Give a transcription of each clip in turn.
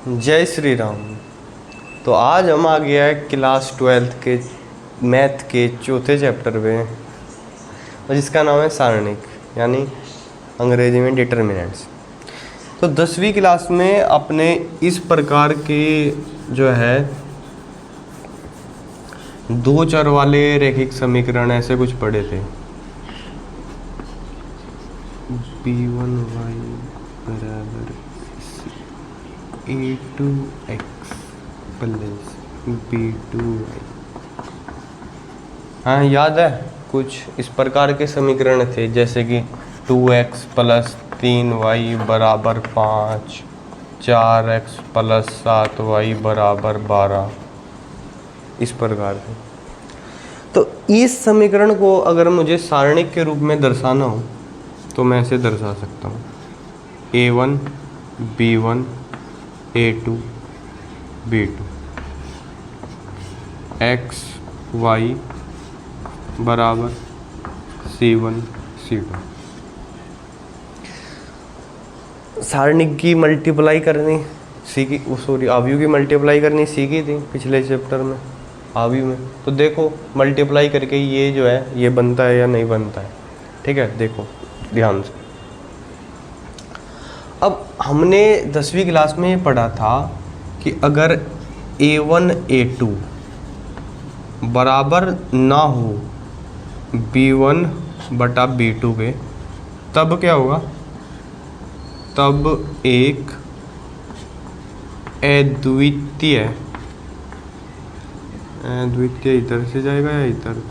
जय श्री राम। तो आज हम आ गया है क्लास 12th के मैथ के चौथे चैप्टर में, और जिसका नाम है सारणिक, यानी अंग्रेजी में डिटर्मिनेंट्स। तो 10वीं क्लास में अपने इस प्रकार के जो है दो चर वाले रैखिक समीकरण ऐसे कुछ पढ़े थे। b1y बराबर a2x प्लस b2y। हाँ, याद है? कुछ इस प्रकार के समीकरण थे, जैसे कि 2x प्लस 3y बराबर 5, 4x प्लस 7y बराबर 12, इस प्रकार से। तो इस समीकरण को अगर मुझे सारणिक के रूप में दर्शाना हो तो मैं ऐसे दर्शा सकता हूँ: a1 b1 a2 b2, x y बराबर c1 c2। सारणिक की मल्टीप्लाई करनी सीखी, सॉरी आव्यूह की मल्टीप्लाई करनी सीखी थी पिछले चैप्टर में, आव्यूह में। तो देखो मल्टीप्लाई करके ये जो है ये बनता है या नहीं बनता है। ठीक है, देखो ध्यान से। अब हमने 10वीं क्लास में पढ़ा था कि अगर a1 a2 बराबर ना हो b1 बटा b2 के, तब क्या होगा? तब एक अद्वितीय इधर से जाएगा या इधर?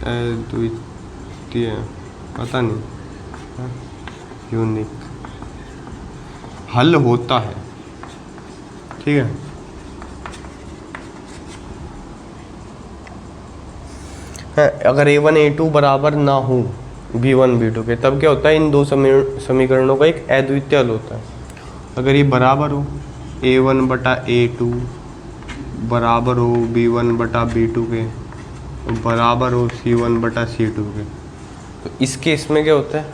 अद्वितीय पता नहीं, यूनिक हल होता है। ठीक है, अगर a1 a2 बराबर ना हो b1 b2 के, तब क्या होता है? इन दो समीकरणों का एक अद्वितीय हल होता है। अगर ये बराबर हो a1 बटा a2 बराबर हो b1 बटा b2 के, बराबर हो c1 बटा c2 के, तो इस केस में क्या होता है?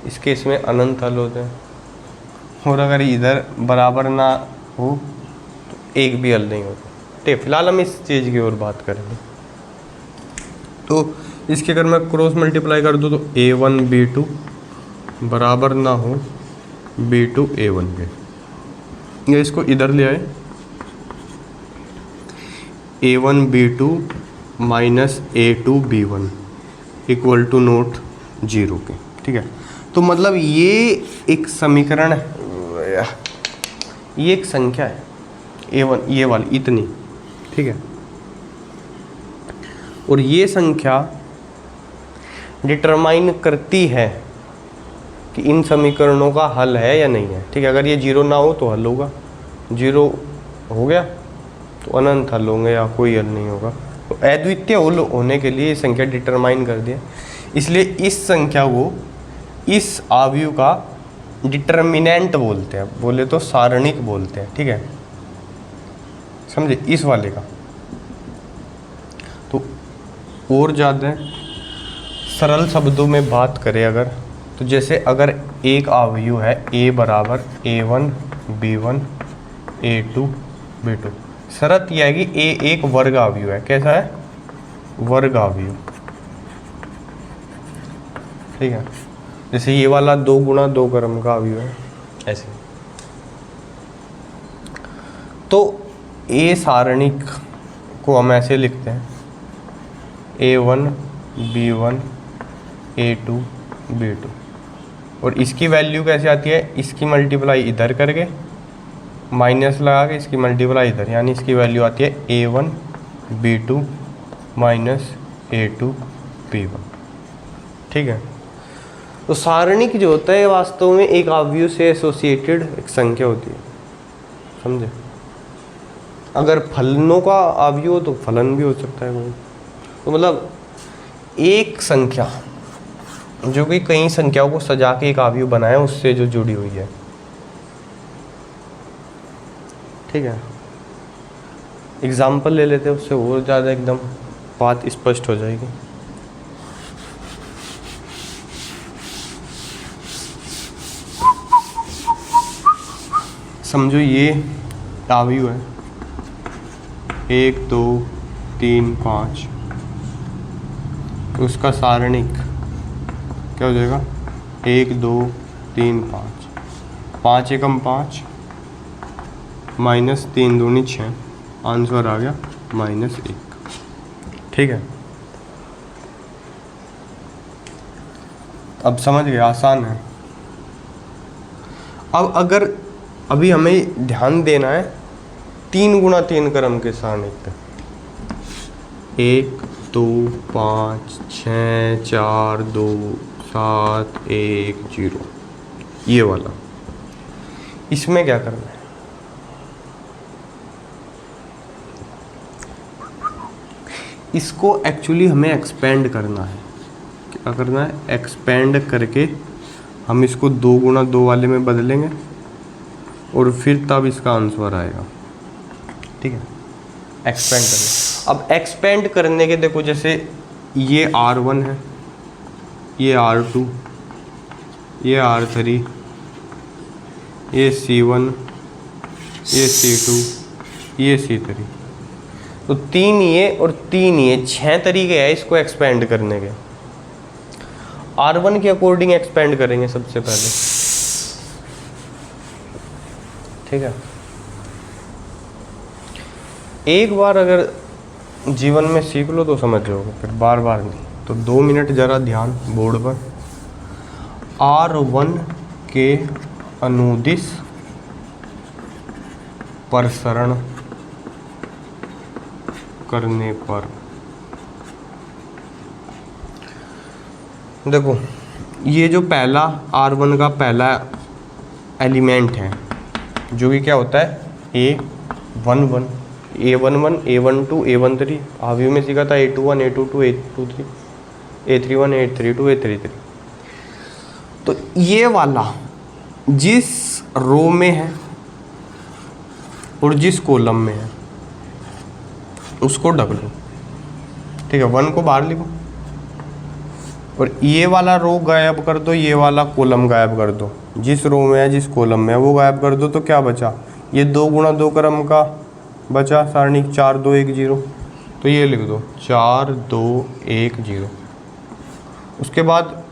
इस केस में अनंत हल होते हैं। और अगर इधर बराबर ना हो तो एक भी हल नहीं होता। ठीक, फिलहाल हम इस चीज़ की ओर बात करेंगे। तो इसके अगर मैं क्रॉस मल्टीप्लाई कर दूँ तो a1 b2 बराबर ना हो b2 a1 के, ये इसको इधर ले आए a1 b2 minus a2 b1 equal to note 0 के। ठीक है, तो मतलब ये एक समीकरण है, ये एक संख्या है a1, ये वाली इतनी। ठीक है, और ये संख्या डिटरमाइन करती है कि इन समीकरणों का हल है या नहीं है। ठीक है, अगर ये 0 ना हो तो हल होगा, 0 हो गया तो अनंत हल होंगे या कोई हल नहीं होगा। तो अद्वितीय हल होने के लिए ये संख्या डिटरमाइन कर दिया, इसलिए इस संख्या को, इस आव्यूह का डिटर्मिनेंट बोलते हैं, बोले तो सारणिक बोलते हैं। ठीक है, समझे? इस वाले का। तो और ज़्यादा सरल शब्दों में बात करें अगर, तो जैसे अगर एक आव्यूह है a बराबर a1 b1 a2 b2, शर्त यह है कि a एक वर्ग आव्यूह है। कैसा है? वर्ग आव्यूह। ठीक है, जैसे ये वाला 2 गुणा 2 क्रम का आव्यूह है, ऐसे। तो a सारणिक को हम ऐसे लिखते हैं a1 b1 a2 b2, और इसकी वैल्यू कैसे आती है? इसकी मल्टीप्लाई इधर करके, माइनस लगा के इसकी मल्टीप्लाई इधर, यानी इसकी वैल्यू आती है a1 b2 minus a2 b1। ठीक है, तो सारणिक जो होता है वास्तव में एक आव्यूह से एसोसिएटेड एक संख्या होती है। समझे? अगर फलनों का आव्यूह हो तो फलन भी हो सकता है कोई। तो मतलब एक संख्या जो कि कई संख्याओं को सजा के एक आव्यूह बनाए, उससे जो जुड़ी हुई है। ठीक है, एग्जाम्पल ले लेते हैं, उससे और ज़्यादा एकदम बात स्पष्ट हो जाएगी। समझो ये आव्यूह है 1 2 3 5, तो उसका सारणिक क्या हो जाएगा 1 2 3 5, 5 एकम 5 माइनस 3 दूनी 6, आंसर आ गया -1। ठीक है, अब समझ गए, आसान है। अब अगर अभी हमें ध्यान देना है 3 गुणा 3 क्रम के सारणिक पे, 1 2 5 6 4 2 7 1 0, ये वाला, इसमें क्या करना है, इसको एक्चुअली हमें एक्सपेंड करना है। क्या करना है, एक्सपेंड करके हम इसको 2 गुणा 2 वाले में बदलेंगे और फिर तब इसका आंसर आएगा। ठीक है, एक्सपेंड करना। अब एक्सपेंड करने के देखो, जैसे ये R1 है, ये R2, ये R3, ये C1, ये C2, ये C3, तो 3 ये और 3 ये, 6 तरीके हैं इसको एक्सपेंड करने के। R1 के अकॉर्डिंग एक्सपेंड करेंगे सबसे पहले। ठीक है, एक बार अगर जीवन में सीख लो तो समझ जाओगे, फिर बार बार नहीं। तो 2 मिनट ज़रा ध्यान बोर्ड पर। R1 के अनुदिश प्रसरण करने पर, देखो ये जो पहला R1 का पहला एलिमेंट है, जो कि क्या होता है A11, A11, A12, A13, आव्यूह में सीखा था A21, A22, A23, A31, A32, A33। तो ये वाला जिस रो में है और जिस कॉलम में है उसको ढक लो। ठीक है, 1 को बाहर लिखो और ये वाला रो गायब कर दो, ये वाला कॉलम गायब कर दो। जिस रो में है जिस कॉलम में है वो गायब कर दो, तो क्या बचा, ये 2 गुणा 2 क्रम का बचा सारणिक 4 2 1 0। तो ये लिख दो 4 2 1 0। उसके बाद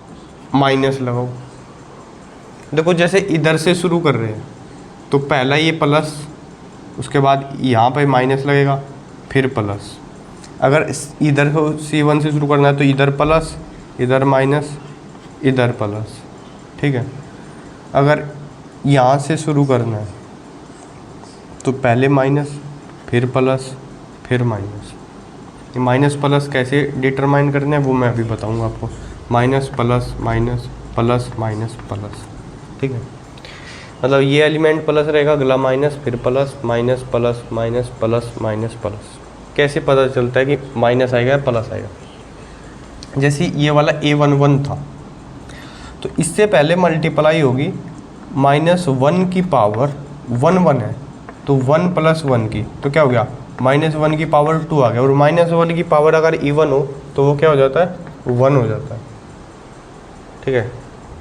माइनस लगाओ। देखो जैसे इधर से शुरू कर रहे हैं तो पहला ये प्लस, उसके बाद यहाँ पे माइनस लगेगा, फिर प्लस। अगर इधर को C1 से शुरू करना है तो इधर प्लस, इधर माइनस, इधर प्लस। ठीक है, अगर यहाँ से शुरू करना है तो पहले माइनस, फिर प्लस, फिर माइनस। ये माइनस प्लस कैसे डिटरमाइन करना है वो मैं अभी बताऊंगा आपको। Minus plus minus plus minus plus. ठीक है, मतलब ये एलिमेंट प्लस रहेगा, अगला माइनस, फिर plus, minus plus minus plus minus plus. कैसे पता चलता है कि माइनस आएगा या प्लस आएगा, जैसे ये वाला A11 था तो इससे पहले मल्टीप्लाई होगी -1 की पावर 1 1 है तो 1 + 1 की, तो क्या हो गया -1 की पावर 2 आ गया। और -1 की पावर अगर इवन हो तो वो क्या हो जाता है, 1 हो जाता है। ठीक है,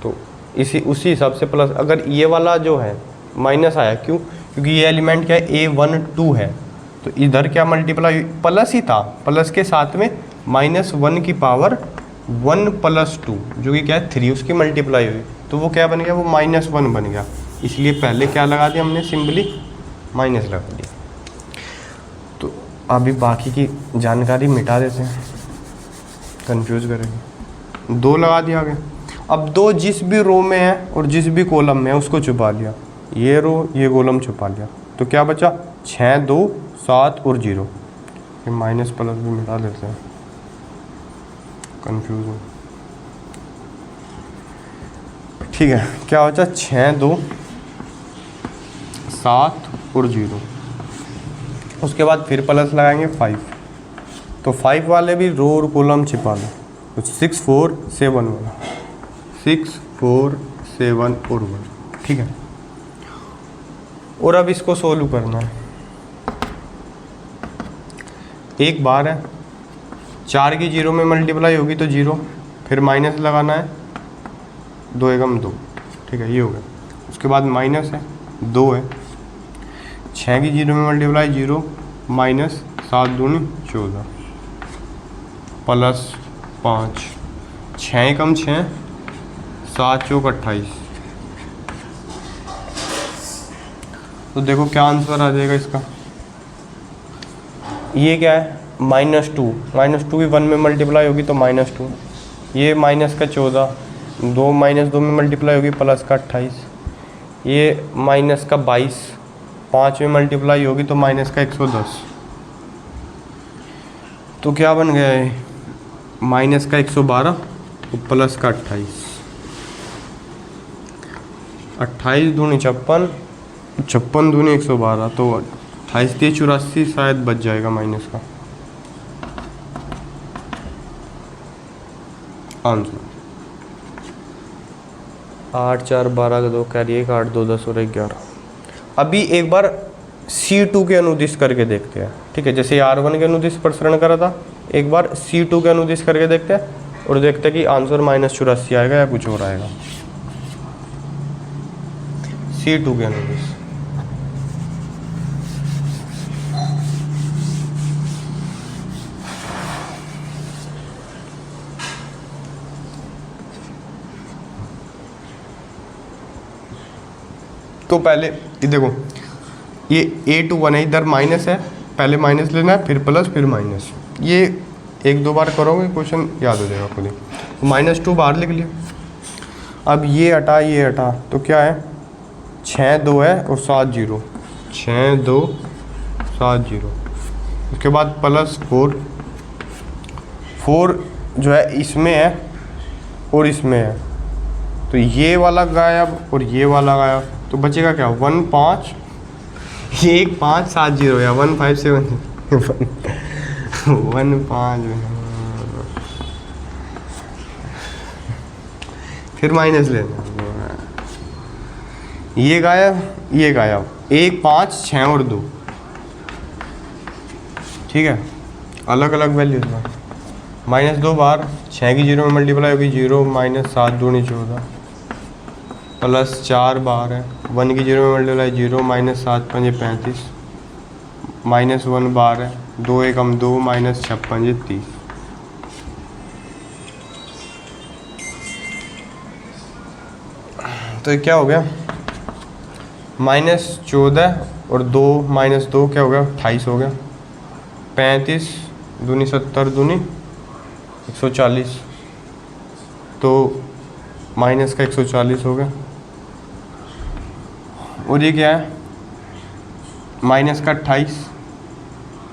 तो उसी हिसाब से प्लस, अगर ये वाला जो है माइनस आया, क्यों, क्योंकि ये एलिमेंट क्या है A12 है, तो इधर क्या मल्टीप्लाई प्लस ही था, प्लस के साथ में -1 की पावर 1 + 2 जो कि क्या है 3, उसकी मल्टीप्लाई हुई, तो वो क्या बन गया, वो -1 बन गया। इसलिए पहले क्या लगा दिया हमने, सिंपली माइनस लगा दिया। तो अभी बाकी की जानकारी मिटा देते हैं, कंफ्यूज करेंगे। 2 लगा दिया आगे। अब 2 जिस भी रो में है और जिस भी कॉलम में है उसको छुपा लिया, ये रो ये कॉलम छुपा लिया, तो क्या बचा 6 2 7 और 0। फिर माइनस प्लस भी मिटा देते हैं, कंफ्यूज हो। ठीक है, क्या बचा 6 2 7 और 0। उसके बाद फिर प्लस लगाएंगे 5, तो 5 वाले भी रो और कॉलम छिपा लो, तो 6 4 7 वाला 6 4 7 और 1। ठीक है, और अब इसको सोल्व करना है। एक बार है 4 की 0 में मल्टीप्लाई होगी तो 0, फिर माइनस लगाना है 2 एकम 2। ठीक है, ये हो गया। उसके बाद माइनस है 2 है 6 की 0 में मल्टीप्लाई 0 माइनस 7 दूनी 14 प्लस 5, 6 कम 6, 7 चौक 28। तो देखो क्या आंसर आ जाएगा इसका। ये क्या है -2, -2 भी 1 में मल्टीप्लाई होगी तो -2, ये माइनस का 14, 2 माइनस 2 में मल्टीप्लाई होगी प्लस का 28, ये माइनस का 22, 5 में मल्टीप्लाई होगी तो माइनस का 110। तो क्या बन गया है माइनस का 112 तो प्लस का 28, 28 दूनी 56, 56 दूनी 112, तो 28 3 84 शायद बच जाएगा माइनस का आंसर। 8 4 12 का 2 कैरी 1 8 2 10 और 11। अभी एक बार C2 के अनुदिश करके देखते हैं, ठीक है। जैसे R1 के अनुदिश प्रसरण करा था, एक बार C2 के अनुदिश करके देखते हैं और देखते हैं कि आंसर -84 आएगा या कुछ और आएगा। C2 के अनुदिश तो पहले ये देखो, ये A21 है, इधर माइनस है, पहले माइनस लेना है फिर प्लस फिर माइनस। ये 1-2 बार करोगे क्वेश्चन याद हो जाएगा खुद ही। तो -2 बाहर लिख लिया। अब ये हटा तो क्या है 6 2 है और 7 0, 6 2 7 0। उसके बाद प्लस 4 जो है इसमें है और इसमें है, तो ये वाला गायब और ये वाला गायब, तो बचेगा क्या 1 5, ये 1 5 7 0 या 1 5 7 1 5, फिर माइनस लेना, ये गायब 1 5 6 और 2, ठीक है, अलग अलग वैल्यूज में। -2 बार 6 की 0 में मल्टीप्लाई होगी 0 माइनस 7 दूनी 14 प्लस 4 बार है 1 की 0 में मल्टीप्लाई 0 माइनस 7 5 35 -1 बार है 2 1 2 माइनस 56 30। तो ये क्या हो गया -14 और 2 -2 क्या हो गया 28 हो गया, 35 दूनी 70 दूनी 140, तो माइनस का 140 हो गया। और ये क्या है माइनस का 28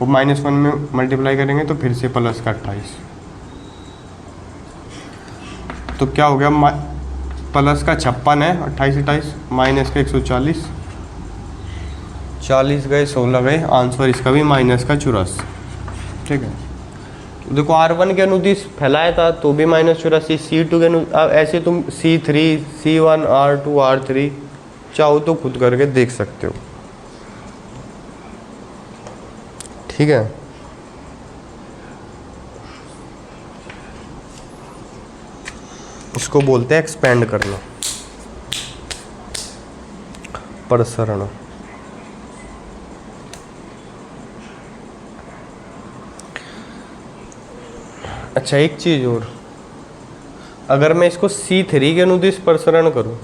और -1 में मल्टीप्लाई करेंगे तो फिर से प्लस का 28, तो क्या हो गया प्लस का 56 है 28 28 माइनस का 140, 40 गए 16 गए, आंसर इसका भी माइनस का 84, ठीक है। देखो R1 के अनुदिश फैलाया था तो भी -84, C2 के ऐसे तुम C3 C1 R2 R3 चाहो तो खुद करके देख सकते हो, ठीक है। इसको बोलते हैं एक्सपेंड करना, प्रसरण। अच्छा एक चीज़ और, अगर मैं इसको C3 के अनुदिश प्रसरण करूं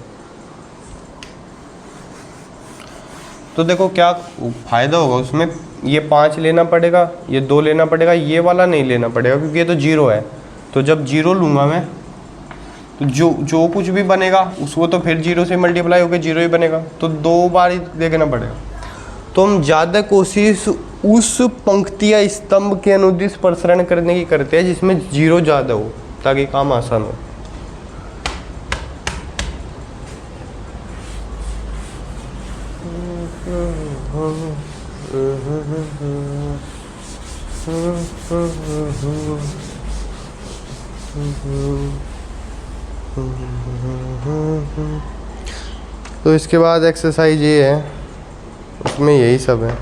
तो देखो क्या फ़ायदा होगा उसमें, ये 5 लेना पड़ेगा, ये 2 लेना पड़ेगा, ये वाला नहीं लेना पड़ेगा क्योंकि ये तो 0 है। तो जब 0 लूँगा मैं तो जो कुछ भी बनेगा उसको तो फिर 0 से मल्टीप्लाई होकर 0 ही बनेगा, तो 2 बार ही देखना पड़ेगा। तो हम ज़्यादा कोशिश उस पंक्ति या स्तंभ के अनुदिश प्रसरण करने की करते हैं जिसमें 0 ज़्यादा हो ताकि काम आसान हो। तो इसके बाद एक्सरसाइज ये है, उसमें यही सब है।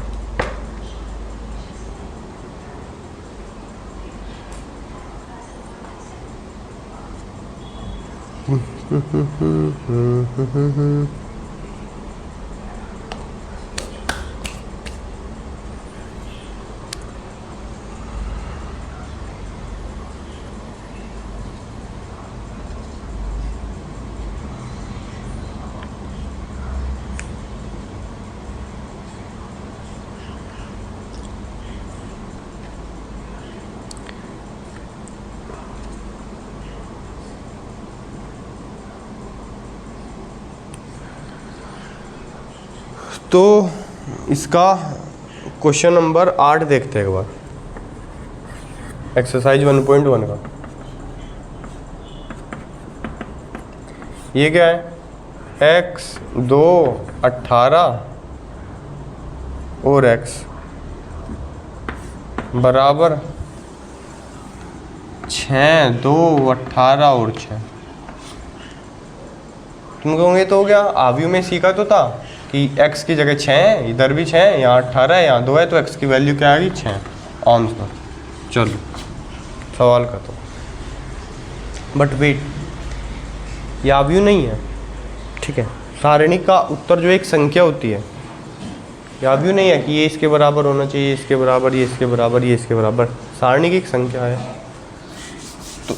तो इसका क्वेश्चन नंबर 8 देखते हैं एक बार, एक्सरसाइज 1.1 का। ये क्या है, x 2 18 और x बराबर 6 2 18 और 6। तुम कहोगे तो हो गया, आव्यूह में सीखा तो था कि x की जगह 6 है, इधर भी 6 है, यहाँ 18 है, यहाँ 2 है, तो x की वैल्यू क्या आएगी 6 आंसर। चलो सवाल का तो, बट वेट, ये आव्यूह नहीं है, ठीक है। सारणी का उत्तर जो एक संख्या होती है, ये आव्यूह नहीं है कि ये इसके बराबर होना चाहिए, इसके बराबर, ये इसके बराबर, ये इसके बराबर। सारणी की एक संख्या है, तो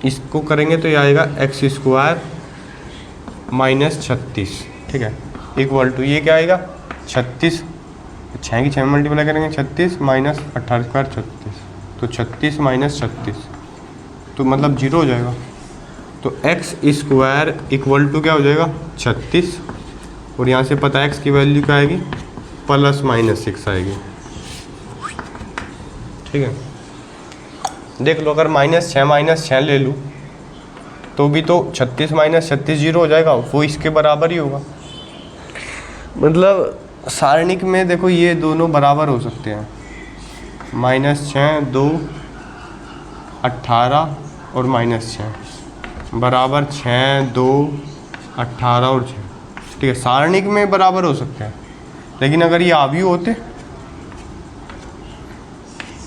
इसको करेंगे तो ये आएगा x² - 36, ठीक है, इक्वल टू ये क्या आएगा 36, 6 की 6 में मल्टीप्लाई करेंगे, 36 - 18² 36, तो 36 - 36 तो मतलब 0 हो जाएगा। तो x² इक्वल टू क्या हो जाएगा 36, और यहाँ से पता है x की वैल्यू क्या आएगी ±6 आएगी, ठीक है। देख लो, अगर -6 -6 ले लूँ तो भी तो 36 - 36 0 हो जाएगा, वो इसके बराबर ही होगा। मतलब सारणिक में देखो ये दोनों बराबर हो सकते हैं, -6 2 18 और -6 बराबर 6 2 18 और 6, ठीक है। सारणिक में बराबर हो सकते हैं, लेकिन अगर ये आव्यूह होते,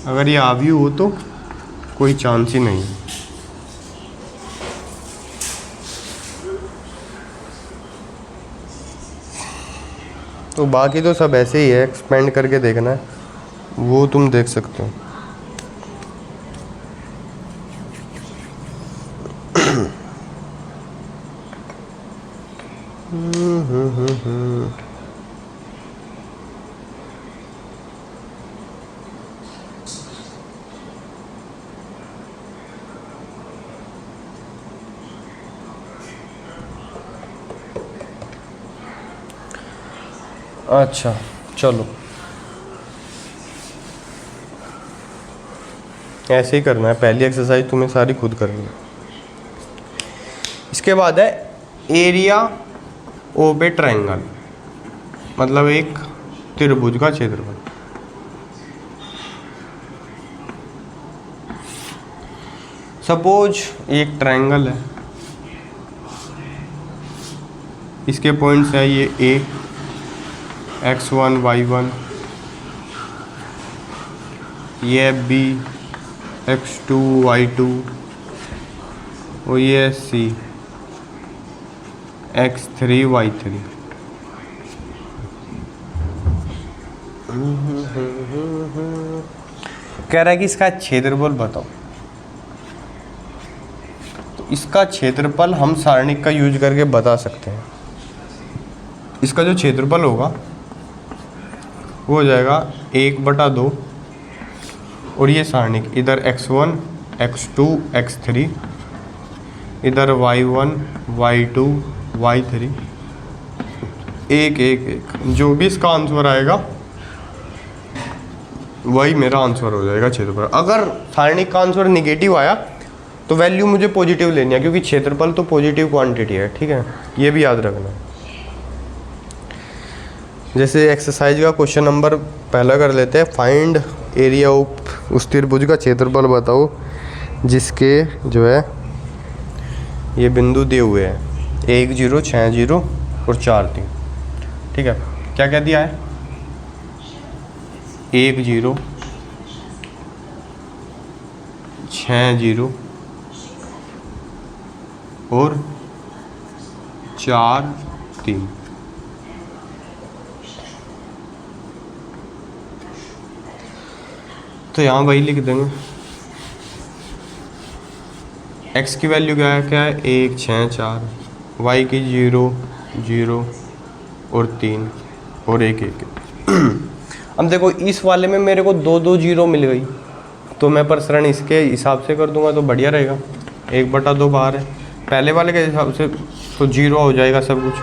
अगर ये आव्यूह हो तो कोई चांस ही नहीं है। तो बाकी तो सब ऐसे ही है, एक्सपेंड करके देखना है, वो तुम देख सकते हो। अच्छा चलो, ऐसे ही करना है, पहली एक्सरसाइज तुम्हें सारी खुद करनी है। इसके बाद है एरिया ऑफ ए ट्रायंगल, मतलब एक त्रिभुज का क्षेत्रफल। सपोज एक ट्रायंगल है, इसके पॉइंट्स है ये ए, x1 y1, ये b x2 y2, और ये c x3 y3। कह रहा है कि इसका क्षेत्रफल बताओ। तो इसका क्षेत्रफल हम सारणिक का यूज करके बता सकते हैं। इसका जो क्षेत्रफल होगा वो हो जाएगा 1/2, और ये सारणिक इधर x1 x2 x3, इधर y1 y2 y3, 1 1 1, जो भी इसका आंसर आएगा वही मेरा आंसर हो जाएगा क्षेत्रफल। अगर सारणिक का आंसर निगेटिव आया तो वैल्यू मुझे पॉजिटिव लेनी है, क्योंकि क्षेत्रफल तो पॉजिटिव क्वांटिटी है, ठीक है, ये भी याद रखना है। जैसे एक्सरसाइज का क्वेश्चन नंबर पहला कर लेते हैं, फाइंड एरिया ऑफ, उस त्रिभुज का क्षेत्रफल बताओ जिसके जो है ये बिंदु दिए हुए हैं 1 0 6 0 और 4 3, ठीक है। क्या क्या दिया है, 1 0 6 0 और 4 3। तो यहाँ वही लिख देंगे। x की वैल्यू क्या है 1 6 4, y की 0 0 और 3 और 1 1। अब देखो इस वाले में मेरे को 2 2 0 मिल गई, तो मैं प्रसरण इसके हिसाब से कर दूंगा तो बढ़िया रहेगा। 1/2 बाहर है, पहले वाले के हिसाब से तो 0 हो जाएगा सब कुछ,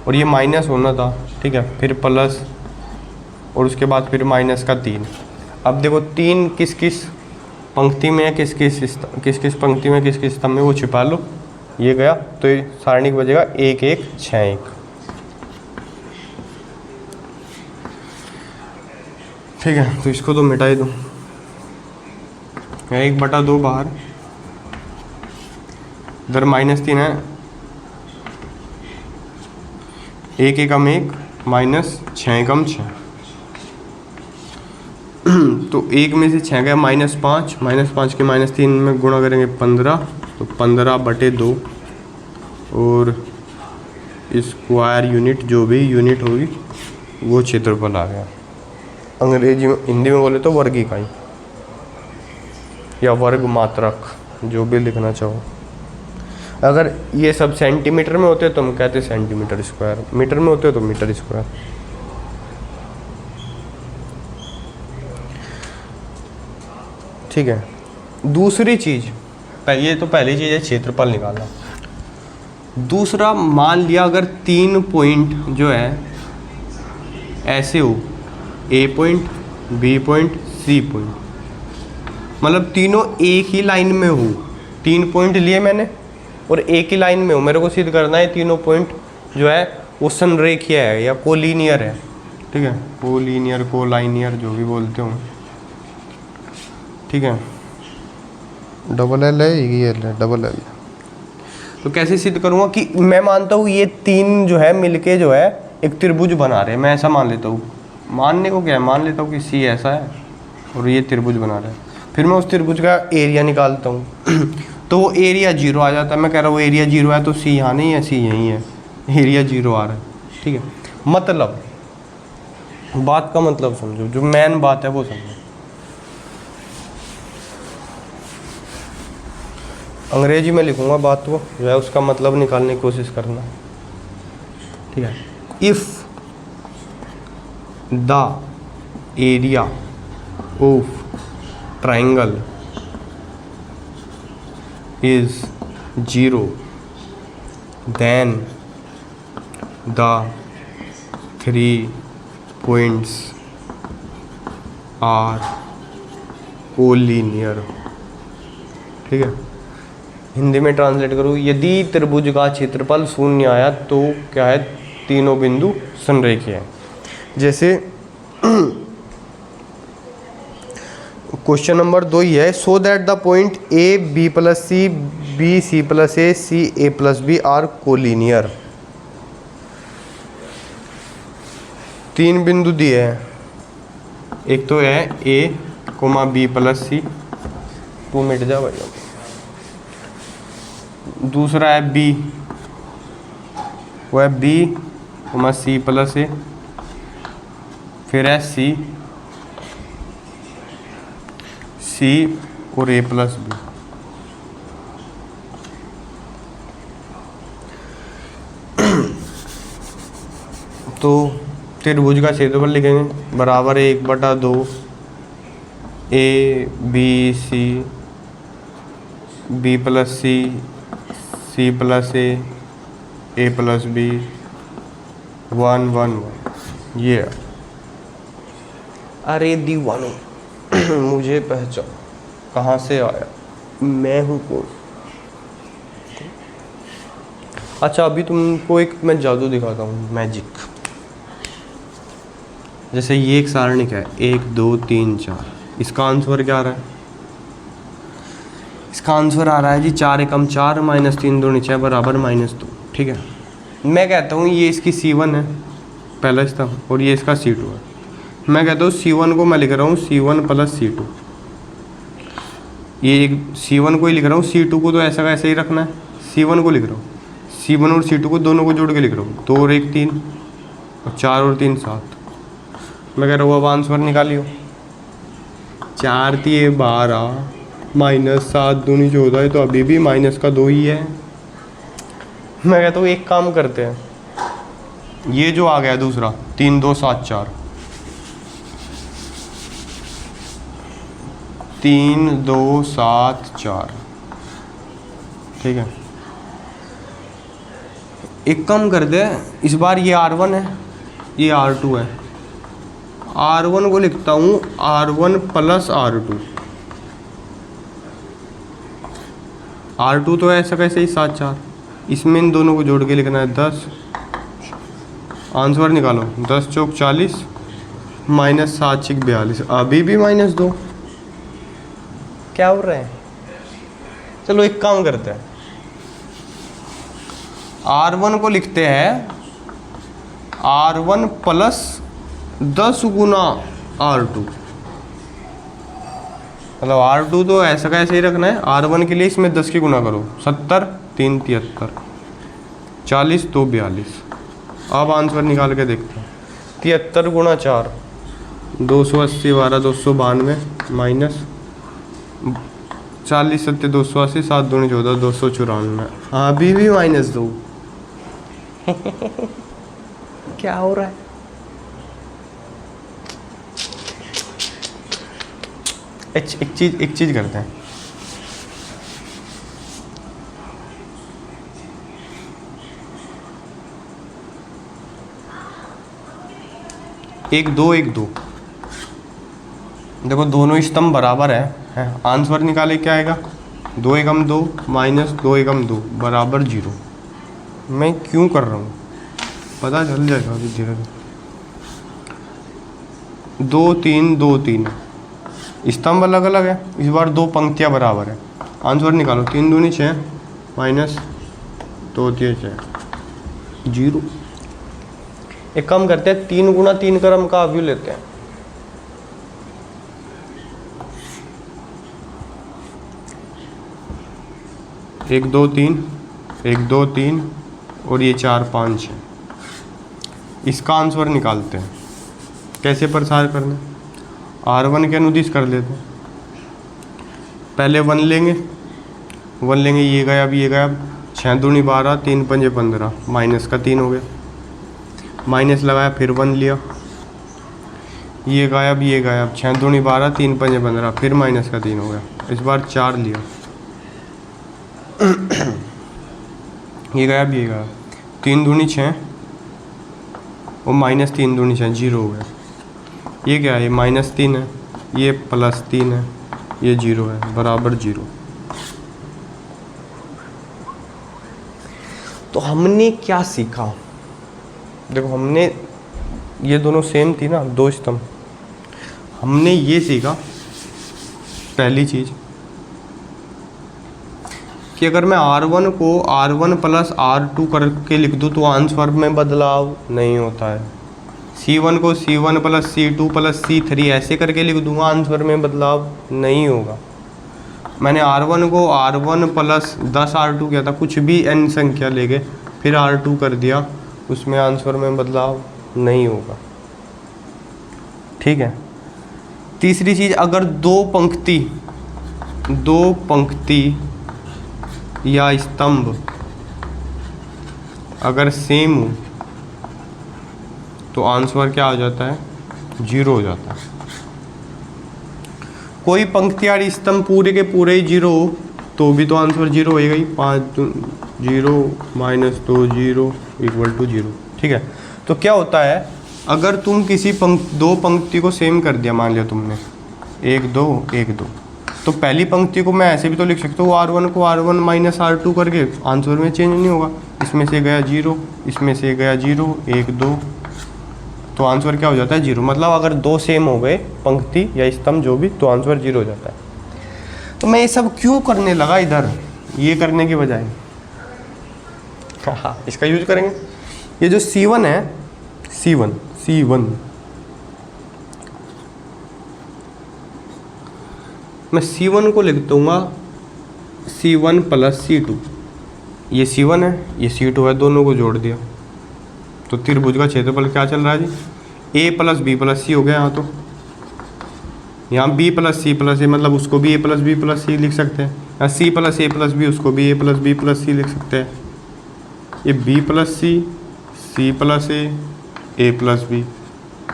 और ये माइनस होना था, ठीक है, फिर प्लस और उसके बाद फिर माइनस का 3। अब देखो 3 किस किस पंक्ति में है, किस किस पंक्ति में, किस किस स्तंभ में, वो छिपा लो। ये गया तो ये सारणिक बजेगा 1 1 6 1। ठीक है, तो इसको तो मिटा ही दो, 1/2 बाहर, इधर -3 है, 1 एकम 1 माइनस 6 एकम 6। तो 1 में से 6 गया -5, -5 के -3 में गुणा करेंगे 15, तो 15/2 और स्क्वायर यूनिट, जो भी यूनिट होगी वो क्षेत्रफल आ गया। अंग्रेजी में, हिंदी में बोले तो वर्ग इकाई या वर्ग मात्रक, जो भी लिखना चाहो। अगर ये सब सेंटीमीटर में होते तो हम कहते सेंटीमीटर स्क्वायर, मीटर में होते तो मीटर स्क्वायर। ठीक है, दूसरी चीज़, ये तो पहली चीज़ है क्षेत्रफल निकालना। दूसरा, मान लिया अगर 3 पॉइंट जो है ऐसे हो, A point, B point, C point, मतलब तीनों एक ही लाइन में हो। 3 पॉइंट लिए मैंने और एक ही लाइन में हो, मेरे को सिद्ध करना है तीनों पॉइंट जो है वो संरेखीय है या कोलिनियर है। ठीक है, कोलिनियर, कोलाइनियर, जो भी बोलते हो। ठीक है, डबल एल है, ये एल है, डबल एल। तो कैसे सिद्ध करूँगा कि मैं मानता हूँ ये 3 जो है मिलके जो है एक त्रिभुज बना रहे हैं, मैं ऐसा मान लेता हूँ। मानने को क्या है, मान लेता हूँ कि सी ऐसा है और ये त्रिभुज बना रहा है। फिर मैं उस त्रिभुज का एरिया निकालता हूँ तो वो एरिया 0 आ जाता है। मैं कह रहा हूँ एरिया 0 है तो सी यहाँ नहीं है, सी यहीं है, एरिया 0 आ रहा है। ठीक है, मतलब बात का मतलब समझो, जो मेन बात है वो समझो। अंग्रेजी में लिखूंगा बात को, जो है उसका मतलब निकालने की कोशिश करना। ठीक है, if the area of triangle is 0, then the 3 points are collinear. ठीक है, हिंदी में ट्रांसलेट करूँ, यदि त्रिभुज का क्षेत्रफल 0 आया तो क्या है, तीनों बिंदु संरेखीय है। जैसे क्वेश्चन नंबर 2 ही है, so that the point A B plus C, B C plus A, C A plus B are collinear. 3 बिंदु दिए हैं, एक तो है A comma B plus C, तू मिट जा भाई। दूसरा है बी, वो है B comma C plus A, फिर है सी और ए प्लस बी। तो त्रिभुज का क्षेत्रफल लिखेंगे बराबर 1/2 A B C, B plus C, C plus A plus B, 1 1 1। ये अरे दीवानो मुझे पहचान, कहाँ से आया, मैं हूँ कौन। अच्छा, अभी तुमको एक मैं जादू दिखाता हूँ, मैजिक। जैसे ये एक सारणिक है 1 2 3 4, इसका आंसर क्या आ रहा है, इसका आंसर आ रहा है जी 4 एकम 4 -3 2 नीचे बराबर -2। ठीक है, मैं कहता हूँ ये इसकी C1 है, पहला स्तंभ, और ये इसका C2 है। मैं कहता हूँ C1 को मैं लिख रहा हूँ C1 + C2, ये एक C1 को ही लिख रहा हूँ, C2 को तो ऐसा का ऐसे ही रखना है। C1 को लिख रहा हूँ, C1 और C2 को दोनों को जोड़ के लिख रहा हूँ, 2 और 1 3 और 4 और 3 7। मैं कह रहा हूँ अब आंसर निकालियो, 4 3 12 -7 2 14 है, तो अभी भी माइनस का 2 ही है। मैं कहता हूँ एक काम करते हैं, ये जो आ गया दूसरा 3 2 7 4, 3 2 7 4। ठीक है, एक काम कर दे, इस बार ये R1 है, ये R2 है, R1 को लिखता हूँ R1 प्लस R2। R2 तो ऐसा कैसे ही 7 4, इसमें इन दोनों को जोड़ के लिखना है 10। आंसर निकालो, 10 चौक 40 माइनस 7 6 42, अभी भी -2। क्या हो रहा है? चलो एक काम करते हैं, R1 को लिखते हैं R1 प्लस 10 गुना R2। मतलब R2 तो ऐसा का ऐसे ही रखना है, R1 के लिए इसमें 10 की गुना करो, 70 3 73 40 2 42। अब आंसर निकाल के देखते हैं, 73 गुना 4 280 12 292 माइनस 40 7 280 7 दूनी 14 294। अभी भी -2। क्या हो रहा है? एक चीज करते हैं, एक दो देखो दोनों स्तंभ बराबर है। आंसर निकाले क्या आएगा, 2 एकम 2 माइनस 2 एकम 2 बराबर 0। मैं क्यों कर रहा हूँ पता चल जाएगा अभी धीरे धीरे। 2 3 2 3 स्तंभ अलग अलग है, इस बार 2 पंक्तियाँ बराबर है। आंसर निकालो, 3 दूनी 6 माइनस 2 3 6 0। एक काम करते हैं, 3 गुना 3 क्रम का अवयव लेते हैं। एक 2 3 1 2 3 और ये 4 5 है। इसका आंसर निकालते हैं, कैसे प्रसार करना है। R1 के अनुदिश कर लेते हैं, पहले 1 लेंगे, ये गया, अब ये गया, 6 दूनी 12 3 5 15 माइनस का 3 हो गया, माइनस लगाया फिर 1 लिया, ये गायब, 6 दूनी 12 3 5 15 फिर माइनस का 3 हो गया, इस बार 4 लिया, ये गायब, 3 दूनी 6 और माइनस 3 दूनी 6 0 हो गया। ये क्या है, ये -3 है, ये +3 है, ये 0 है, बराबर 0। तो हमने क्या सीखा? देखो हमने, ये दोनों सेम थी ना, 2 स्तंभ। हमने ये सीखा पहली चीज़ कि अगर मैं R1 को R1 प्लस R2 करके लिख दूँ तो आंसर में बदलाव नहीं होता है। C1 को C1 plus C2 plus C3 ऐसे करके लिख दूँगा, आंसर में बदलाव नहीं होगा। मैंने R1 को R1 प्लस 10 R2 किया था, कुछ भी n संख्या लेके फिर R2 कर दिया, उसमें आंसर में बदलाव नहीं होगा। ठीक है। तीसरी चीज़, अगर दो पंक्ति या स्तंभ अगर सेम हो तो आंसर क्या हो जाता है, 0 हो जाता है। कोई पंक्ति या स्तंभ पूरे के पूरे ही 0 हो तो भी तो आंसर 0 होएगा ही। 5 0 -2 0 = 0। ठीक है। तो क्या होता है, अगर तुम किसी दो पंक्ति को सेम कर दिया, मान लिया तुमने 1 2 1 2, तो पहली पंक्ति को मैं ऐसे भी तो लिख सकता हूँ, R1 को R1 माइनस R2 करके, आंसर में चेंज नहीं होगा। इसमें से गया 0, इसमें से गया 0 1 2, तो आंसर क्या हो जाता है, 0। मतलब अगर दो सेम हो गए पंक्ति या स्तंभ जो भी, तो आंसर 0 हो जाता है। तो मैं ये सब क्यों करने लगा इधर, ये करने के बजाय हाँ इसका यूज करेंगे। ये जो C1 है, C1 मैं C1 को लिख दूंगा C1 प्लस C2। ये C1 है, ये C2 है, दोनों को जोड़ दिया तो त्रिभुज का क्षेत्रफल क्या चल रहा है जी, A plus B plus C हो गया। यहाँ तो यहाँ B plus C plus A, मतलब उसको भी A plus B plus C लिख सकते हैं। यहाँ C plus A plus B, उसको भी A plus B plus C लिख सकते हैं। ये B plus C, C plus A plus B,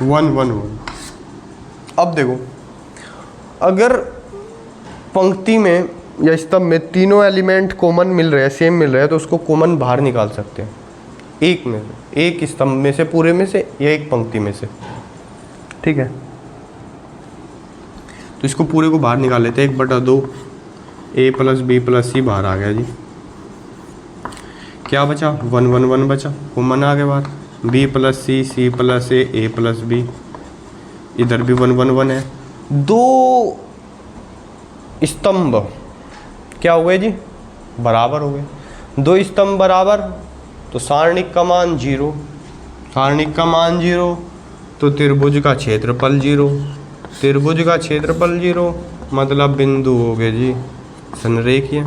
1 1 1। अब देखो, अगर पंक्ति में या स्तंभ में तीनों एलिमेंट कॉमन मिल रहे हैं, सेम मिल रहे हैं, तो उसको कॉमन बाहर निकाल सकते हैं। एक में से, एक स्तंभ में से, पूरे में से, या एक पंक्ति में से। ठीक है, तो इसको पूरे को बाहर निकाल लेते हैं। 1/2 a + b + c बाहर आ गया जी। क्या बचा? 1 1 1 बचा, कॉमन आ गया बाहर। b + c, c + a + b, इधर भी 1 1 1 है। दो स्तंभ क्या हो गए जी? बराबर हो गए। दो स्तंभ बराबर, तो सारणिक का मान 0, सारणिक का मान 0, तो त्रिभुज का क्षेत्रफल 0, त्रिभुज का क्षेत्रफल 0, मतलब बिंदु हो गए जी संरेखीय,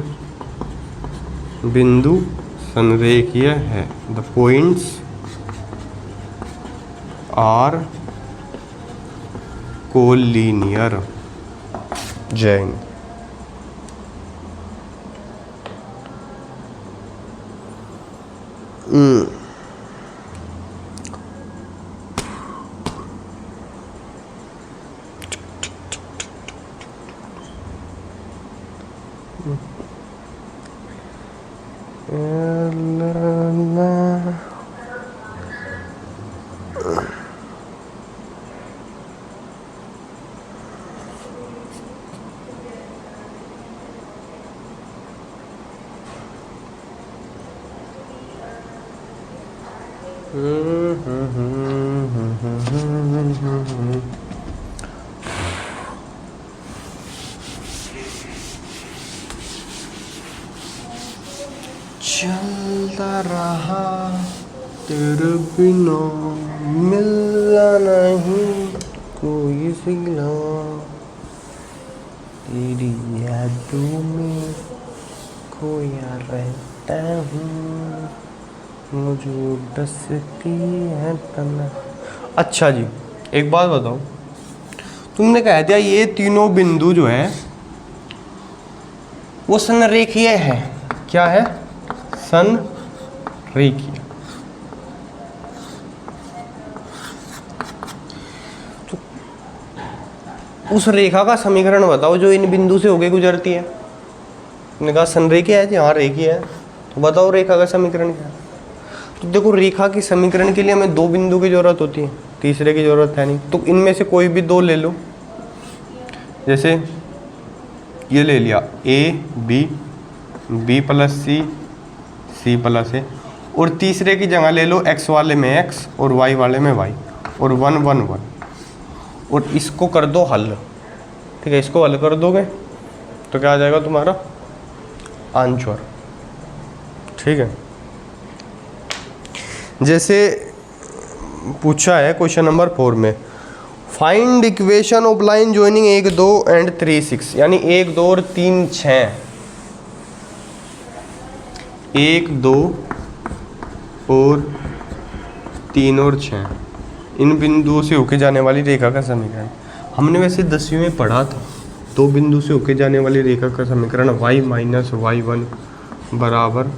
बिंदु संरेखीय है। The points are collinear. जय हिंद। चलता रहा तेरे बिना, मिला नहीं कोई सिला, तेरी यादों में खोया रहता हूँ, मुझे डसती है तना। अच्छा जी, एक बात बताओ, तुमने कह दिया ये तीनों बिंदु जो है वो संरेखीय है। क्या है? संरेखीय। तो उस रेखा का समीकरण बताओ जो इन बिंदु से होके गुजरती है। तुमने कहा संरेखीय है जी, हाँ रेखीय है, तो बताओ रेखा का समीकरण क्या है? तो देखो, रेखा की समीकरण के लिए हमें दो बिंदु की जरूरत होती है, तीसरे की जरूरत है नहीं। तो इनमें से कोई भी दो ले लो, जैसे ये ले लिया a b, b + c, c + a, और तीसरे की जगह ले लो x वाले में x और y वाले में y, और 1 1 1, और इसको कर दो हल। ठीक है, इसको हल कर दोगे तो क्या आ जाएगा तुम्हारा आंसर। ठीक है, जैसे पूछा है क्वेश्चन नंबर 4 में, find equation of line joining 1 2 and 3 6, यानी 1 2 और 3 6, 1 2 और 3 और 6 इन बिंदुओं से होके जाने वाली रेखा का समीकरण। हमने वैसे 10वीं में पढ़ा था, दो बिंदु से होके जाने वाली रेखा का समीकरण y - y1 बराबर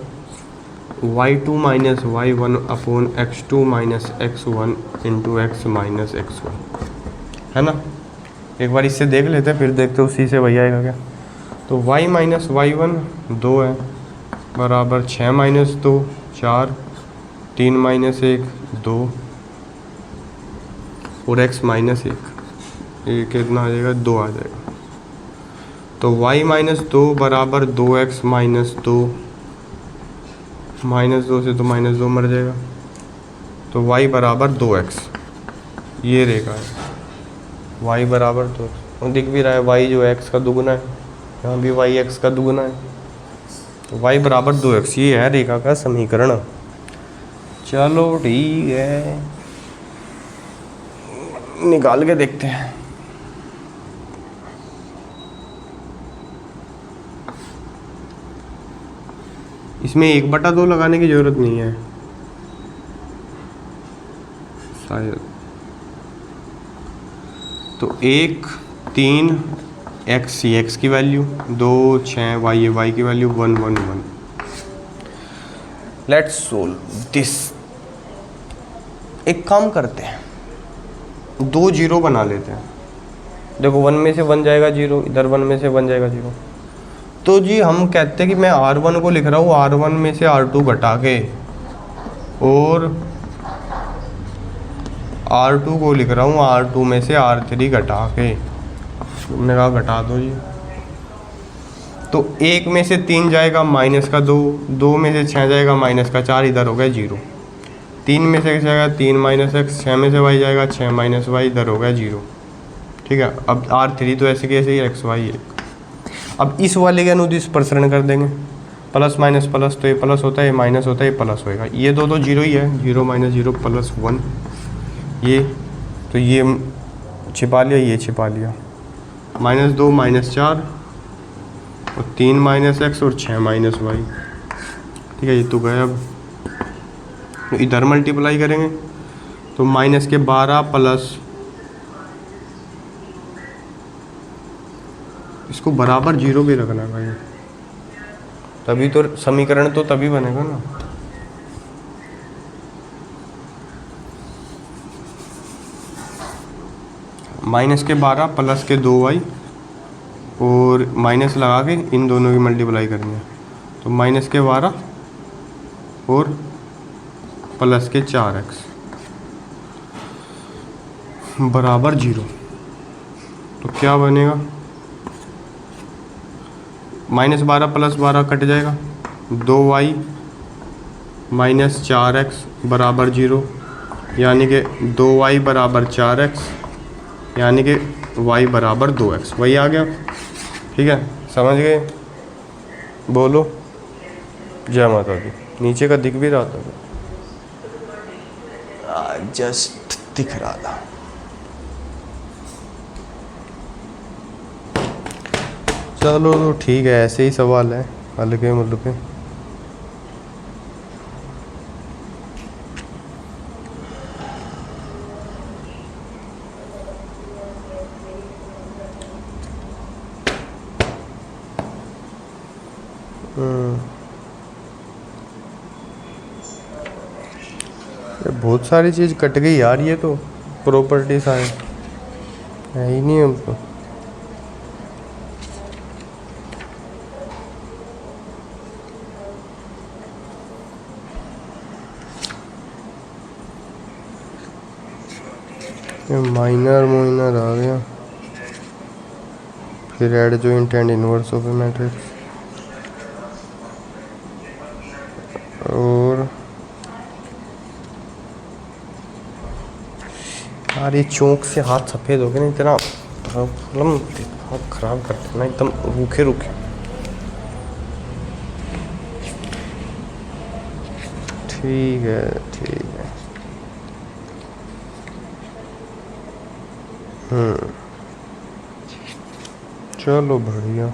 y2 - y1 upon x2 - x1 into x - x1, है ना। एक बार इससे देख लेते हैं, फिर देखते हैं उसी से वही आएगा क्या। तो y - y1 2 है, बराबर 6 - 2 4, 3 - 1 2, और x - 1, ये कितना आ जाएगा? 2 आ जाएगा। तो y - 2 बराबर 2x - 2, -2 से तो -2 मर जाएगा, तो y बराबर 2x, ये रेखा है y बराबर 2x। और दिख भी रहा है y जो x का दुगुना है, यहाँ भी y x का दुगुना है, तो y बराबर 2x, ये है रेखा का समीकरण। चलो ठीक है, निकाल के देखते हैं। इसमें 1/2 लगाने की जरूरत नहीं है शायद। तो 1 3 x x की वैल्यू, 2 6 y की वैल्यू 1 1 1। Let's solve this. एक काम करते हैं, 2 0 बना लेते हैं। देखो 1 में से 1 जाएगा 0, इधर 1 में से 1 जाएगा 0। तो जी हम कहते हैं कि मैं R1 को लिख रहा हूँ, R1 में से R2 घटा के और R2 को लिख रहा हूँ R2 में से R3 घटा के, तुमने कहा घटा दो जी। तो 1 में से 3 जाएगा माइनस का 2, 2 में से 6 जाएगा माइनस का 4, इधर हो गया 0। 3 में से x जाएगा 3 माइनस x, 6 में से y जाएगा 6 माइनस y, इधर हो गया 0। ठीक है, अब R3 तो ऐसे कैसे ही x y है। अब इस वाले के अनुदिश प्रसरण कर देंगे, प्लस माइनस प्लस, तो ये प्लस होता है, ये माइनस होता है, ये प्लस होएगा। ये दो तो जीरो ही है, 0 माइनस 0 प्लस 1, ये तो ये छिपा लिया, ये छिपा लिया। -2 -4 और 3 माइनस x और 6 माइनस y। ठीक है, ये तो गया। अब तो इधर मल्टीप्लाई करेंगे तो -12 प्लस, इसको बराबर 0 भी रखना है भाई, तभी तो समीकरण तो तभी बनेगा ना। -12 प्लस के 2y और माइनस लगा के इन दोनों की मल्टीप्लाई करनी है, तो -12 और प्लस के 4x बराबर 0। तो क्या बनेगा, -12 प्लस 12 कट जाएगा, 2y माइनस 4x बराबर 0, यानी कि 2y बराबर 4x, यानी कि y बराबर 2x। वही आ गया। ठीक है, समझ गए? बोलो जय माता दी। नीचे का दिख भी रहा था, जस्ट दिख रहा था। चलो तो ठीक है, ऐसे ही सवाल है हल्के मुल्के। बहुत सारी चीज़ कट गई यार, ये तो प्रॉपर्टी सारे है ही नहीं अब तो। माइनर आ गया, फिर adjoint and inverse of A matrix, और यार ये चौक से हाथ सफ़ेद हो गए ना, इतना हाथ खराब करते ना, एकदम रूखे रूखे। ठीक है ठीक है। चलो बढ़िया।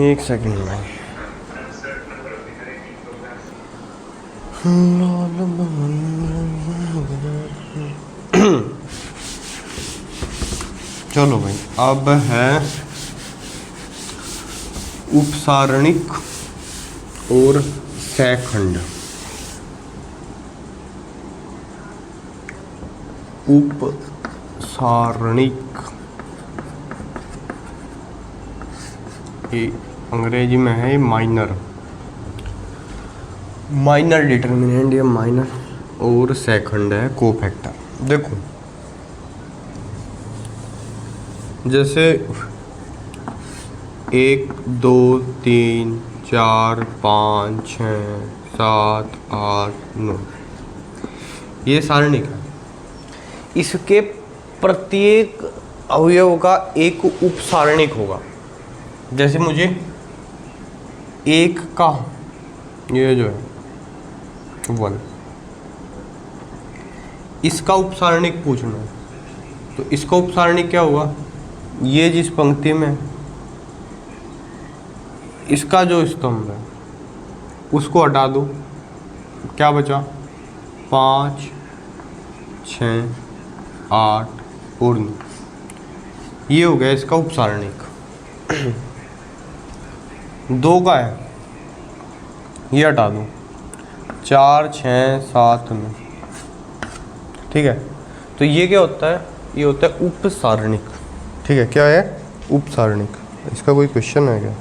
एक सेकंड में चलो भाई, अब है उपसारणिक और सैखंड। उपसारणिक, ये अंग्रेजी में है माइनर, माइनर डिटर्मिनेंट या माइनर, और सैखंड है कोफैक्टर। देखो जैसे 1 2 3 4 5 6 7 8 9, ये सारणिक है। इसके प्रत्येक अवयव का एक उपसारणिक होगा। जैसे मुझे 1 का ये जो है 1, इसका उपसारणिक पूछना है, तो इसका उपसारणिक क्या होगा, ये जिस पंक्ति में इसका जो स्तंभ है उसको हटा दो, क्या बचा, 5 6 8 और 9, ये हो गया इसका उपसारणिक। 2 का है, ये हटा दो, 4 6 7 9। ठीक है, तो ये क्या होता है, ये होता है उपसारणिक। ठीक है, क्या है, उपसारणिक। इसका कोई क्वेश्चन है क्या?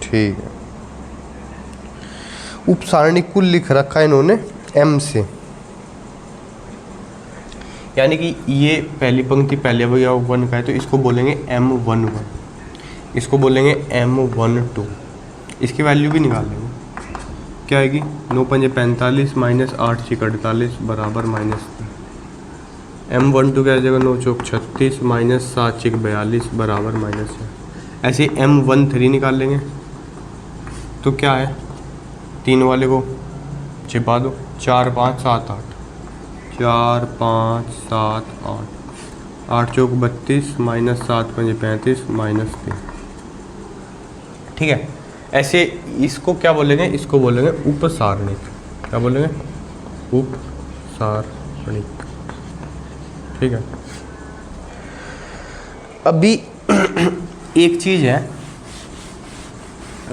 ठीक है, उप सारणिक लिख रखा है इन्होंने m से, यानी कि ये पहली पंक्ति पहले अवयव 1 का है तो इसको बोलेंगे m11, इसको बोलेंगे m12। इसकी वैल्यू भी निकाल लेंगे, क्या आएगी 9 पंजे 45 माइनस 8 छीक 48 बराबर -3। m12 क्या आ जाएगा 9 चौक 36 माइनस 7 छीक 42 बराबर -6। ऐसे m13 निकाल लेंगे तो क्या है, 3 वाले को छिपा दो, 4 5 7 8, 4 5 7 8, 8 चौक 32 माइनस 7 पंजे 35 -3। ठीक है, ऐसे इसको क्या बोलेंगे, इसको बोलेंगे उपसारणिक। क्या बोलेंगे, उपसारणिक। ठीक है, अभी एक चीज़ है,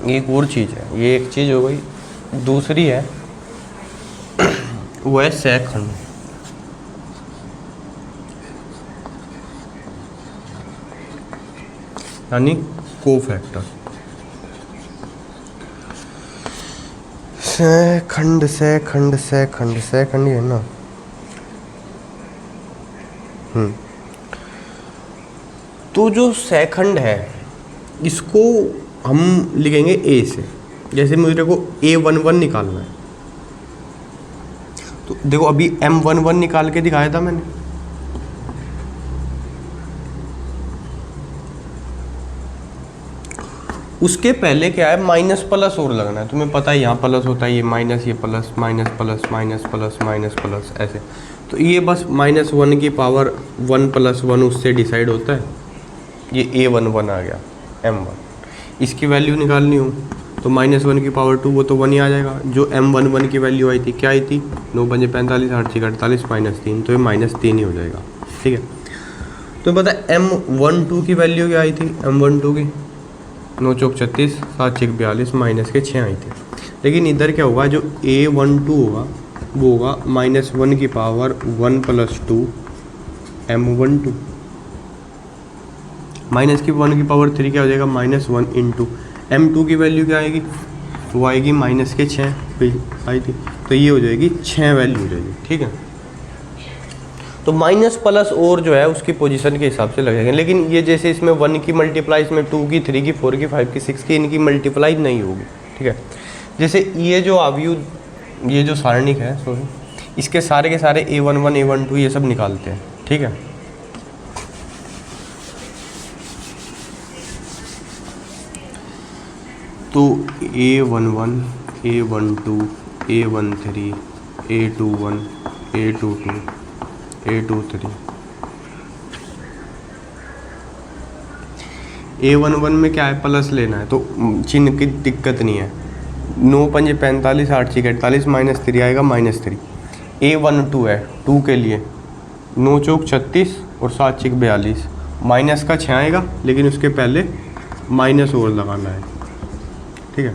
एक और चीज़ है, ये एक चीज़ हो गई, दूसरी है वो है सहखंड। यानी कोफैक्टर। सहखंड सहखंड सहखंड सहखंड है ना। तो जो सहखंड है इसको हम लिखेंगे ए से। जैसे मुझे को A11 निकालना है तो देखो अभी M11 निकाल के दिखाया था मैंने। उसके पहले क्या है, माइनस प्लस और लगना है। तुम्हें पता है यहाँ प्लस होता है, ये माइनस, ये plus, minus plus minus plus minus plus ऐसे। तो ये बस -1 की पावर 1 + 1 उससे डिसाइड होता है। ये A11 आ गया, M1। इसकी वैल्यू निकालनी हो तो -1 की पावर 2, वो तो 1 ही आ जाएगा। जो M11 की वैल्यू आई थी, क्या आई थी 9 पंजे 45 8 छीक 48 -3, तो ये -3 ही हो जाएगा। ठीक है, तो पता है M12 की वैल्यू क्या आई थी, M12 की 9 चौक 36 7 छीक 42 माइनस के 6 आई थी। लेकिन इधर क्या होगा, जो A12 होगा वो होगा -1 की पावर 1 + 2 M12, माइनस की 1 की पावर 3 क्या हो जाएगा -1 × M2 की वैल्यू क्या आएगी, वो आएगी -6 पे आई थी, तो ये हो जाएगी 6 वैल्यू हो जाएगी। ठीक है, तो माइनस प्लस और जो है उसकी पोजीशन के हिसाब से लगेगा। लेकिन ये जैसे इसमें 1 की मल्टीप्लाई, इसमें 2 की 3 की 4 की 5 की 6 की, इनकी मल्टीप्लाई नहीं होगी। ठीक है, जैसे ये जो अवयव, ये जो सारणिक है सॉरी, इसके सारे के सारे A11 A12 ये सब निकालते हैं। ठीक है, तो A11 A12 A13 A21 A22 A23 A11 में क्या है, प्लस लेना है तो चिन्ह की दिक्कत नहीं है। 9 पंजे 45 8 छीक 48 -3 आएगा -3। A12 है 2 के लिए 9 चौक 36 और 7 छीक 42, माइनस का 6 आएगा, लेकिन उसके पहले माइनस और लगाना है। ठीक है,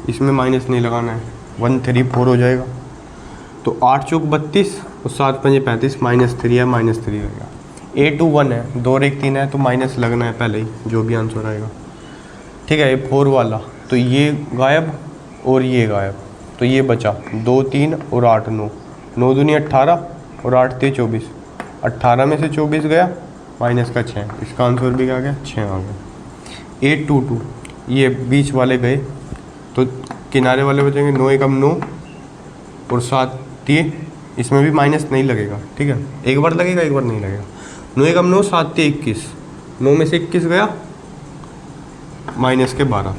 इसमें माइनस नहीं लगाना है, 134 हो जाएगा। तो 8 चौक 32 और 7 पंजे 35 -3 है, -3 रहेगा। A21 है 2 और 1 3 है, तो माइनस लगना है पहले ही, जो भी आंसर आएगा। ठीक है, ये 4 वाला तो ये गायब और ये गायब, तो ये बचा 2 3 और 8 9, 9 दूनी 18 और 8 3 24, 18 में से 24 गया, माइनस का 6, इसका आंसर भी क्या गया 6 आ गया। A22 ये बीच वाले गए तो किनारे वाले बचेंगे, 9 एकम 9 और 7 3, इसमें भी माइनस नहीं लगेगा। ठीक है, एक बार लगेगा एक बार नहीं लगेगा। 9 एकम 9 7 3 21, 9 में से 21 गया, माइनस के 12,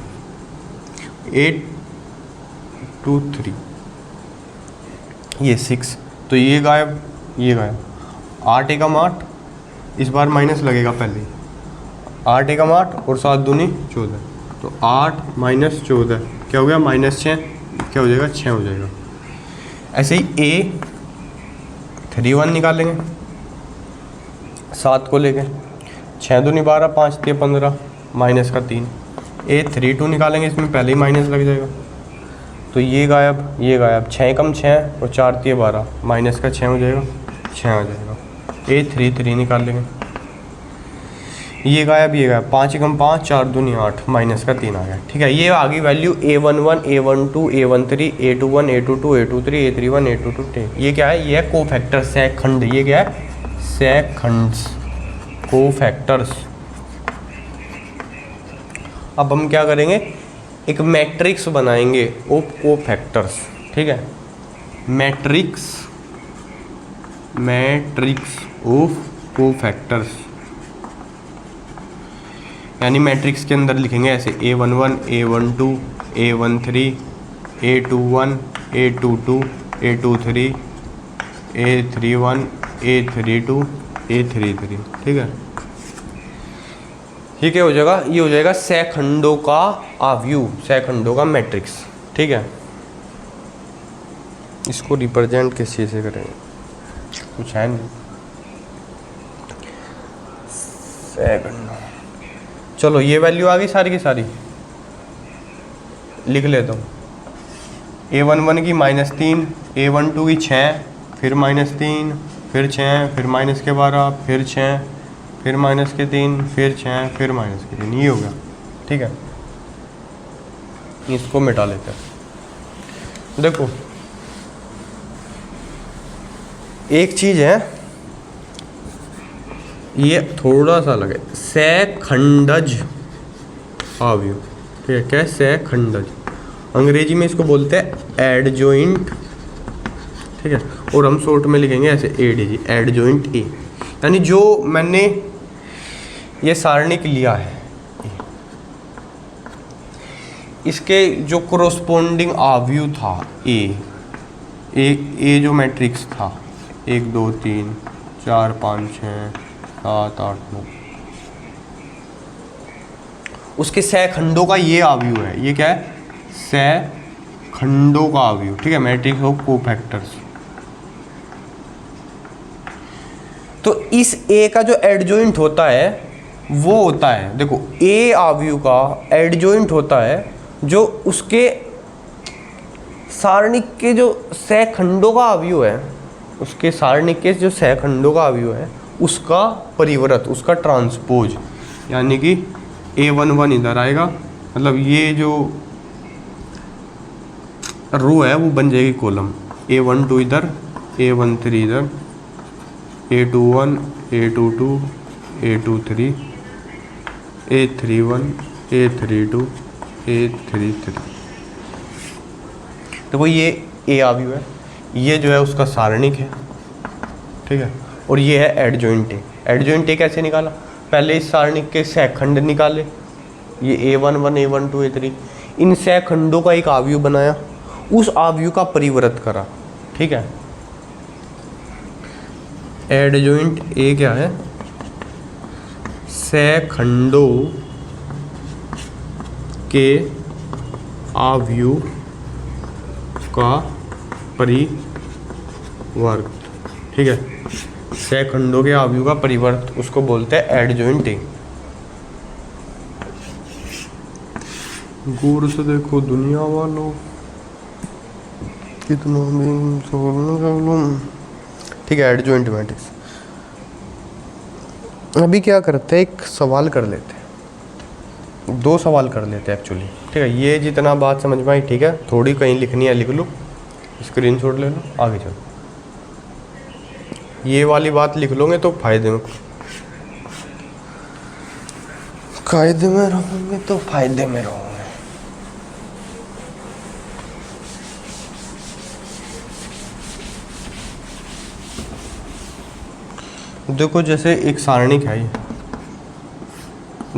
8 2 3, ये 6, तो ये गायब ये गायब। 8 एकम 8, इस बार माइनस लगेगा पहले ही, 8 एकम 8 और 7 दूनी 14, तो 8 - 14 क्या हो गया -6, क्या हो जाएगा 6 हो जाएगा। ऐसे ही A31 निकालेंगे 7 को लेके, 6 दूनी 12 5 3 15 माइनस का 3। A32 निकालेंगे, इसमें पहले ही माइनस लग जाएगा, तो ये गायब 6 एकम 6 और 4 3 12, माइनस का 6 हो जाएगा, 6 आ जाएगा। A33 निकाल लेंगे। ये गायब, ये गायब, 5 कम 5, 4 दूनी 8, माइनस का 3 आ गया। ठीक है, ये आ गई value A11, A12, A13, A21, A22, A23, A31, A22। ये क्या है? ये है कोफैक्टर, सहखंड। ये क्या है? सहखंड्स, कोफैक्टर्स। अब हम क्या करेंगे? एक मैट्रिक्स बनाएंगे ऑफ कोफैक्टर्स। ठीक है, मैट्रिक्स ऑफ कोफैक्टर्स, यानी मैट्रिक्स के अंदर लिखेंगे ऐसे A11, A12, A13, A21, A22, A23, A31, A32, A33। ठीक है, ये क्या हो जाएगा? ये हो जाएगा सहखंडों का आव्यूह, सहखंडों का मैट्रिक्स। ठीक है, इसको रिप्रेजेंट किस चीज़ से करेंगे? कुछ है नहीं, सहखंडों। चलो, ये वैल्यू आ गई सारी की सारी, लिख लेता हूँ। A11 की -3, A12 की 6, फिर -3, फिर 6, फिर माइनस के 12, फिर 6, फिर माइनस के 3, फिर 6, फिर माइनस के 3। ये हो गया। ठीक है, इसको मिटा लेते हैं। देखो, एक चीज़ है, ये थोड़ा सा अलग है, सहखंडज आव्यूह। ठीक है, क्या है? सहखंडज। अंग्रेजी में इसको बोलते हैं एडजॉइंट। ठीक है, और हम शॉर्ट में लिखेंगे ऐसे ADG, एडजॉइंट ए। यानी जो मैंने ये सारणिक लिया है, इसके जो कोरोस्पोंडिंग आव्यूह था ए जो मैट्रिक्स था 1 2 3 4 5 6 7 8 9, उसके सहखंडों का ये आव्यूह है। ये क्या है? सहखंडों का आव्यूह। ठीक है, मैट्रिक्स ऑफ कोफैक्टर्स। तो इस A का जो एडजॉइंट होता है वो होता है, देखो, A आव्यूह का एडजॉइंट होता है जो उसके सारणिक के जो सहखंडों का आव्यूह है, उसके सारणिक के जो सहखंडों का आव्यूह है उसका परिवर्त, उसका ट्रांसपोज। यानी कि A11 इधर आएगा, मतलब ये जो रो है वो बन जाएगी कॉलम। A12 इधर, A13 इधर, A21, A22, A23, A31, A32, A33। तो वो ये A आव्यूह है, ये जो है उसका सारणिक है। ठीक है, और ये है एडजॉइंट ए। एडजॉइंट ए कैसे निकाला? पहले इस सारणिक के सहखंड निकाले, ये A11, A12, A3, इन सहखंडों का एक आव्यूह बनाया, उस आव्यूह का परिवर्त करा। ठीक है, एडजॉइंट ए क्या है? सहखंडों के आव्यूह का परिवर्त। ठीक है, सहखंडों के आव्यूह का परिवर्त, उसको बोलते हैं एडजॉइंट ए। गौर से देखो दुनिया वालों, कितना भी। ठीक है, एडजॉइंट मैट्रिक्स। अभी क्या करते हैं, एक सवाल कर लेते हैं, 2 सवाल कर लेते हैं एक्चुअली। ठीक है, ये जितना बात समझ में आई, ठीक है, थोड़ी कहीं लिखनी है लिख लो, स्क्रीनशॉट ले लो, आगे चलो। ये वाली बात लिख लोगे तो फायदे में, कायदे में रहोगे तो फायदे में रहोगे। देखो, जैसे एक सारणिक है ये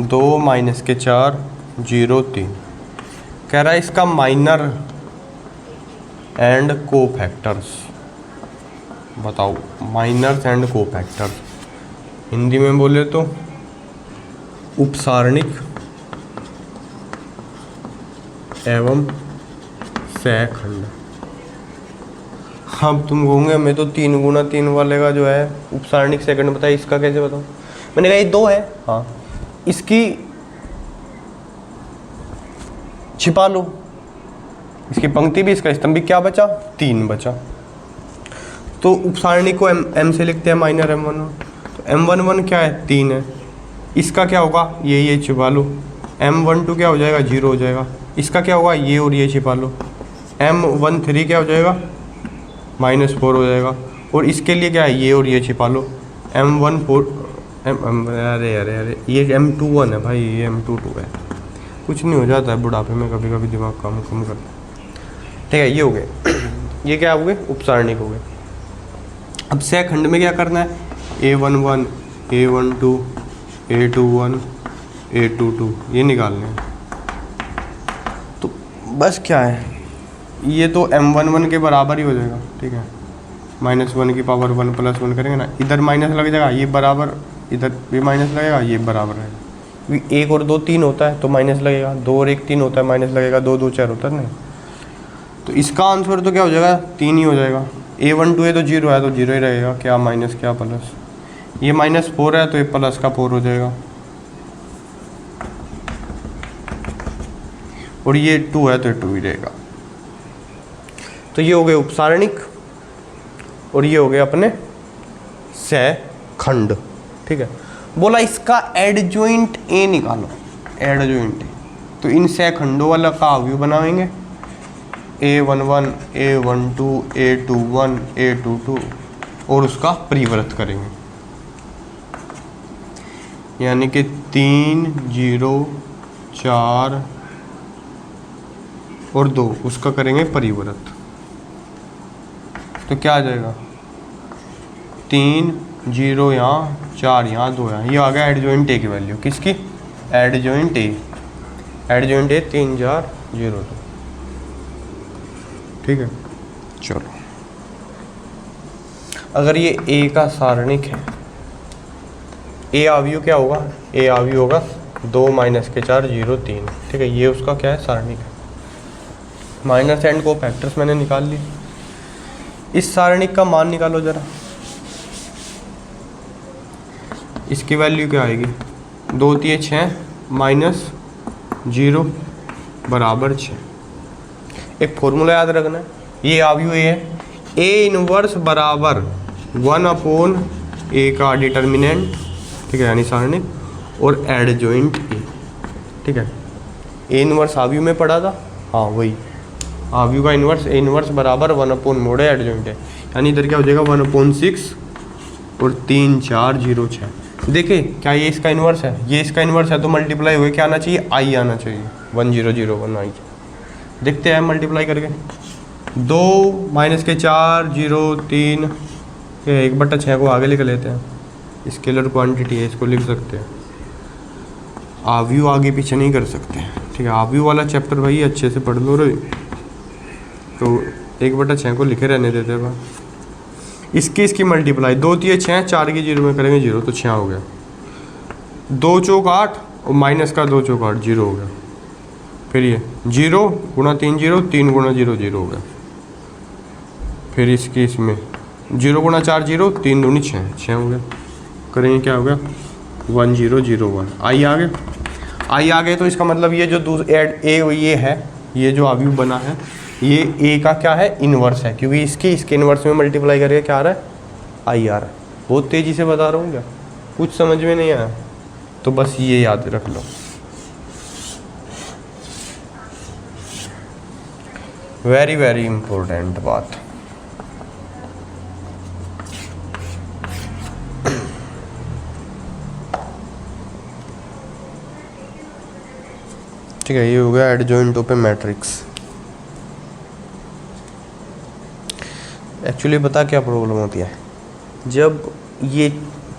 2 - 4 0 3, कह रहा है इसका माइनर एंड कोफैक्टर्स बताओ। माइनर्स एंड कोफैक्टर्स, हिंदी में बोले तो उपसारणिक एवं सहखंड। अब तुम कहोगे मैं तो 3 × 3 वाले का जो है उपसारणिक सेकंड बताइए, इसका कैसे बताऊँ? मैंने कहा ये 2 है, हाँ, इसकी छिपा लो, इसकी पंक्ति भी इसका स्तंभ भी, क्या बचा? 3 बचा। तो उपसारणी को m से लिखते हैं माइनर m11। तो m11 क्या है 3 है, इसका क्या होगा ये छिपा लो, m12 क्या हो जाएगा 0 हो जाएगा, इसका क्या होगा ये और ये छिपा लो, m13 क्या हो जाएगा -4 हो जाएगा, और इसके लिए क्या है ये और ये छिपा लो, m14 अरे ये m21 है भाई, ये m22 है। कुछ नहीं हो जाता है बुढ़ापे में, कभी कभी दिमाग काम कम करता है। ठीक है, ये हो गए ये क्या हो गए उपसारणिक हो गए। अब सह-खंड में क्या करना है, A11 A12 A21 A22 ये निकालने हैं। तो बस क्या है, ये तो m11 के बराबर ही हो जाएगा। ठीक है, -1 की पावर 1 + 1 करेंगे ना, इधर माइनस लग जाएगा, ये बराबर, इधर भी माइनस लगेगा, ये बराबर है, क्योंकि 1 और 2 3 होता है तो माइनस लगेगा, 2 और 1 3 होता है माइनस लगेगा, 2 2 4 होता है नहीं। तो इसका आंसर तो क्या हो जाएगा 3 ही हो जाएगा। A12 है तो 0 है तो 0 ही रहेगा, क्या माइनस क्या प्लस, ये -4 है तो ये प्लस का 4 हो जाएगा, और ये 2 है तो 2 ही रहेगा। तो ये हो गए उपसारणिक और ये हो गए अपने सह-खंड। ठीक है, बोला इसका एडजॉइंट ए निकालो, एडजॉइंट ए। तो इन सह-खंडों वाला का अवयव बनाएंगे, A11 A12 A21 A22 और उसका परिवर्त करेंगे, यानी कि 3 0 4 और 2 उसका करेंगे परिवर्त। तो क्या आ जाएगा 3 0 यहाँ 4 यहाँ 2 यहाँ, ये आ गया एडजॉइंट ए की वैल्यू, किसकी एडजॉइंट ए, एडजॉइंट ए 3 4 0 2। ठीक है, चलो अगर ये ए का सारणिक है, ए अवयव क्या होगा, ए अवयव होगा 2 - 4 0 3। ठीक है, ये उसका क्या है सारणिक है। माइनस एंड को फैक्टर्स मैंने निकाल लिए। इस सारणिक का मान निकालो जरा, इसकी वैल्यू क्या आएगी 2 3 6 -0 = 6। एक फॉर्मूला याद रखना है, ये अवयव ए है, ए इनवर्स बराबर 1/a का डिटर्मिनेंट। ठीक है, यानी सारणिक, और एडजॉइंट ए। ठीक है, ए इनवर्स अवयव में पढ़ा था, हाँ वही अवयव का इनवर्स, ए इनवर्स बराबर 1/mod एडजॉइंट है, यानी इधर क्या हो जाएगा 1/6 और 3 4 0 6। देखिए क्या ये इसका इनवर्स है, ये इसका इनवर्स है तो मल्टीप्लाई हुए क्या आना चाहिए आई आना चाहिए, 1 0 0 1 आई। देखते हैं मल्टीप्लाई करके, 2 - 4 0 3 1/6 को आगे लिख लेते हैं, स्केलर क्वांटिटी है इसको लिख सकते हैं, अवयव आगे पीछे नहीं कर सकते। ठीक है, अवयव वाला चैप्टर भाई अच्छे से पढ़ लो रे, तो 1/6 को लिखे रहने देते हैं। इसकी मल्टीप्लाई 2 3 6 4 की 0 में करेंगे 0 तो 6 हो गया, 2 चौक 8 और माइनस का 2 चौक 8 0 हो गया, फिर ये 0 × 3 0 3 × 0 0 हो गया, फिर इसकी इसमें 0 × 4 0 3 दूनी 6 6 हो गया, करेंगे क्या हो गया 1 0 0 1 आई आ गए। आई आ गए तो इसका मतलब ये जो ये है, ये जो अवयव बना है ये ए का क्या है इनवर्स है, क्योंकि इसके इनवर्स में मल्टीप्लाई करके क्या आ रहा है आई आ रहा है। बहुत तेज़ी से बता रहा हूँ क्या, कुछ समझ में नहीं आया तो बस ये याद रख लो। वेरी वेरी इम्पोर्टेंट बात। ठीक है, ये हो गया adjoint of A matrix. Actually बता क्या प्रॉब्लम होती है, जब ये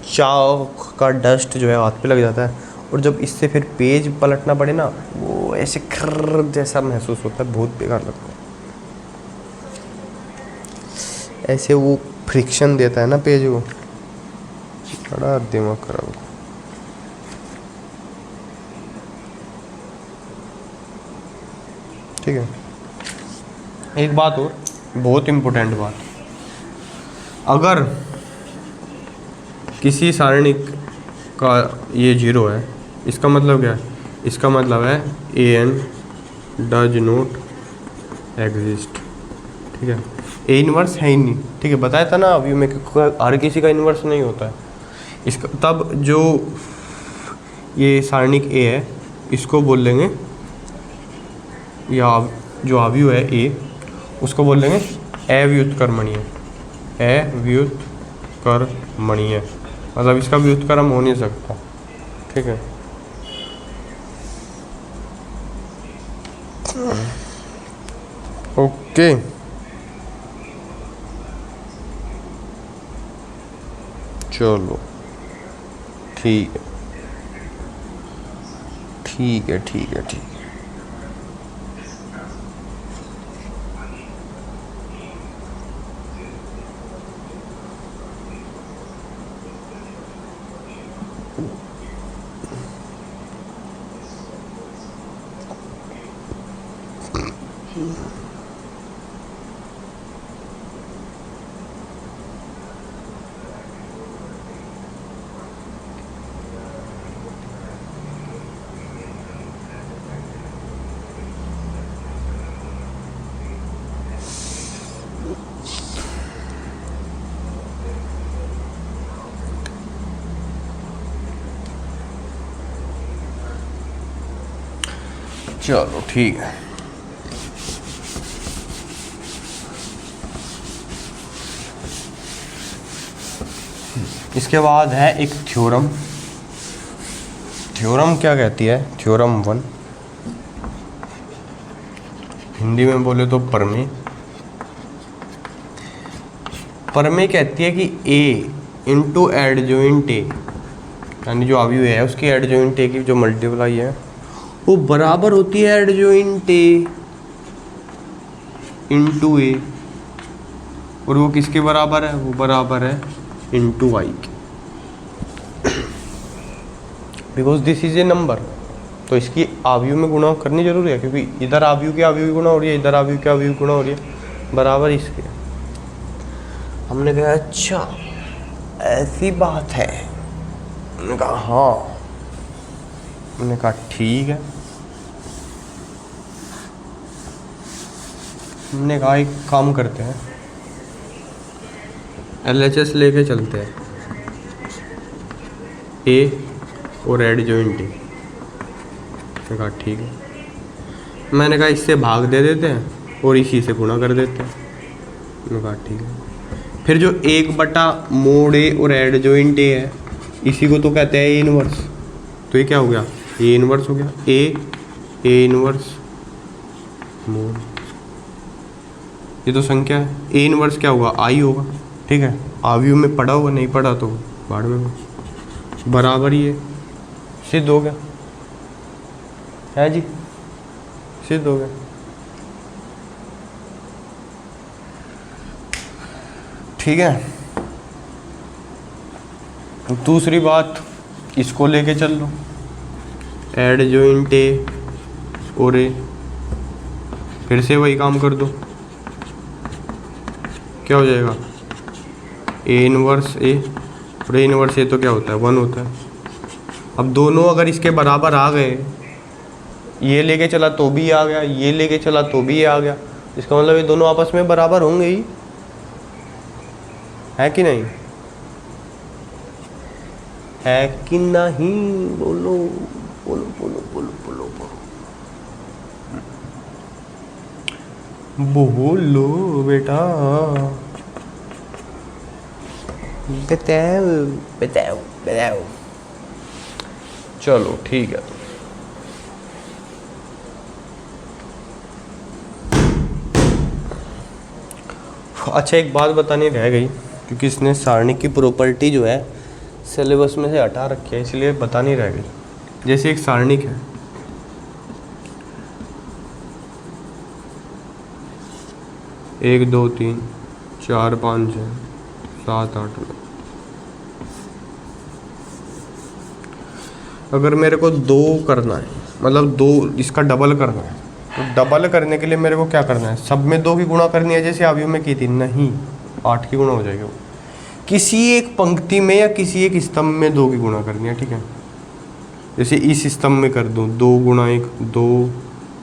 चाक का डस्ट जो है हाथ पे लग जाता है और जब इससे फिर पेज पलटना पड़े ना, वो ऐसे खर्र जैसा महसूस होता है, बहुत बेकार लगता है। ऐसे वो फ्रिक्शन देता है ना पेज, वो बड़ा दिमाग खराब। ठीक है, एक बात और बहुत इम्पोर्टेंट बात, अगर किसी सारणिक का ये 0 है, इसका मतलब क्या है, इसका मतलब है an डज नॉट एग्जिस्ट। ठीक है, ए इनवर्स है ही नहीं, ठीक है, बताया था ना अभी में हर किसी का इनवर्स नहीं होता है इसका। तब जो ये सारणिक ए है इसको बोल लेंगे, या जो अवयव है ए उसको बोल लेंगे अव्युत्क्रमणीय, अव्युत्क्रमणीय, मतलब इसका व्युत्क्रम हो नहीं सकता, ठीक है। ओके, चलो ठीक है ठीक है ठीक है ठीक है। चलो ठीक है। इसके बाद है एक थ्योरम। थ्योरम क्या कहती है? थ्योरम 1, हिंदी में बोले तो प्रमेय। प्रमेय कहती है कि ए इंटू एडजॉइंट ए, यानी जो अवयव है उसकी एडजॉइंट ए की जो मल्टीप्लाई है वो बराबर होती है एडजॉइंट ए इंटू ए, और वो किसके बराबर है? वो बराबर है इंटू आई के, because this is a number. तो इसकी अवयव में गुणा करनी जरूरी है, क्योंकि इधर अवयव की अवयव गुणा हो रही है, इधर अवयव की अवयव गुणा हो रही है, बराबर इसके। हमने कहा अच्छा ऐसी बात है, हमने कहा हाँ, हमने कहा ठीक है। हमने कहा एक काम करते हैं, LHS लेके चलते हैं, ए और एडजॉइंट ए। मैंने कहा ठीक है। मैंने कहा इससे भाग दे देते हैं और इसी से गुणा कर देते हैं। मैंने कहा ठीक है। फिर जो 1/mod ए और एडजॉइंट ए है, इसी को तो कहते हैं ए इनवर्स। तो ये क्या हो गया? ए इनवर्स हो गया। ए इनवर्स मोड, ये तो संख्या है। ए इनवर्स क्या होगा? आई होगा, ठीक है। अवयव में पढ़ा होगा, नहीं पढ़ा तो बाद में बराबर ही है, सिद्ध हो गया है जी, सिद्ध हो गया। ठीक है। दूसरी बात, इसको लेके चल लो, एडजॉइंट ए और ए, फिर से वही काम कर दो, क्या हो जाएगा? ए इनवर्स ए और ए इनवर्स ए तो क्या होता है? 1 होता है। अब दोनों अगर इसके बराबर आ गए, ये लेके चला तो भी आ गया, ये लेके चला तो भी ये आ गया, इसका मतलब ये दोनों आपस में बराबर होंगे ही, है कि नहीं? है कि नहीं? बोलो बोलो बोलो बोलो बोलो बोलो बोलो बेटा, बताओ बताओ बताओ। चलो ठीक है। अच्छा, एक बात बतानी रह गई, क्योंकि इसने सारणी की प्रॉपर्टी जो है सिलेबस में से हटा रखी है, इसलिए बतानी रह गई। जैसे एक सारणिक है, एक 2 3 4 5 6 7 8 9। अगर मेरे को 2 करना है, मतलब 2 इसका डबल करना है, तो डबल करने के लिए मेरे को क्या करना है? सब में 2 की गुणा करनी है, जैसे अवयव में की थी। नहीं, 8 की गुणा हो जाएगी वो। किसी एक पंक्ति में या किसी एक स्तंभ में 2 की गुणा करनी है, ठीक है। जैसे इस स्तंभ में कर दूँ, 2 गुणा 1 2,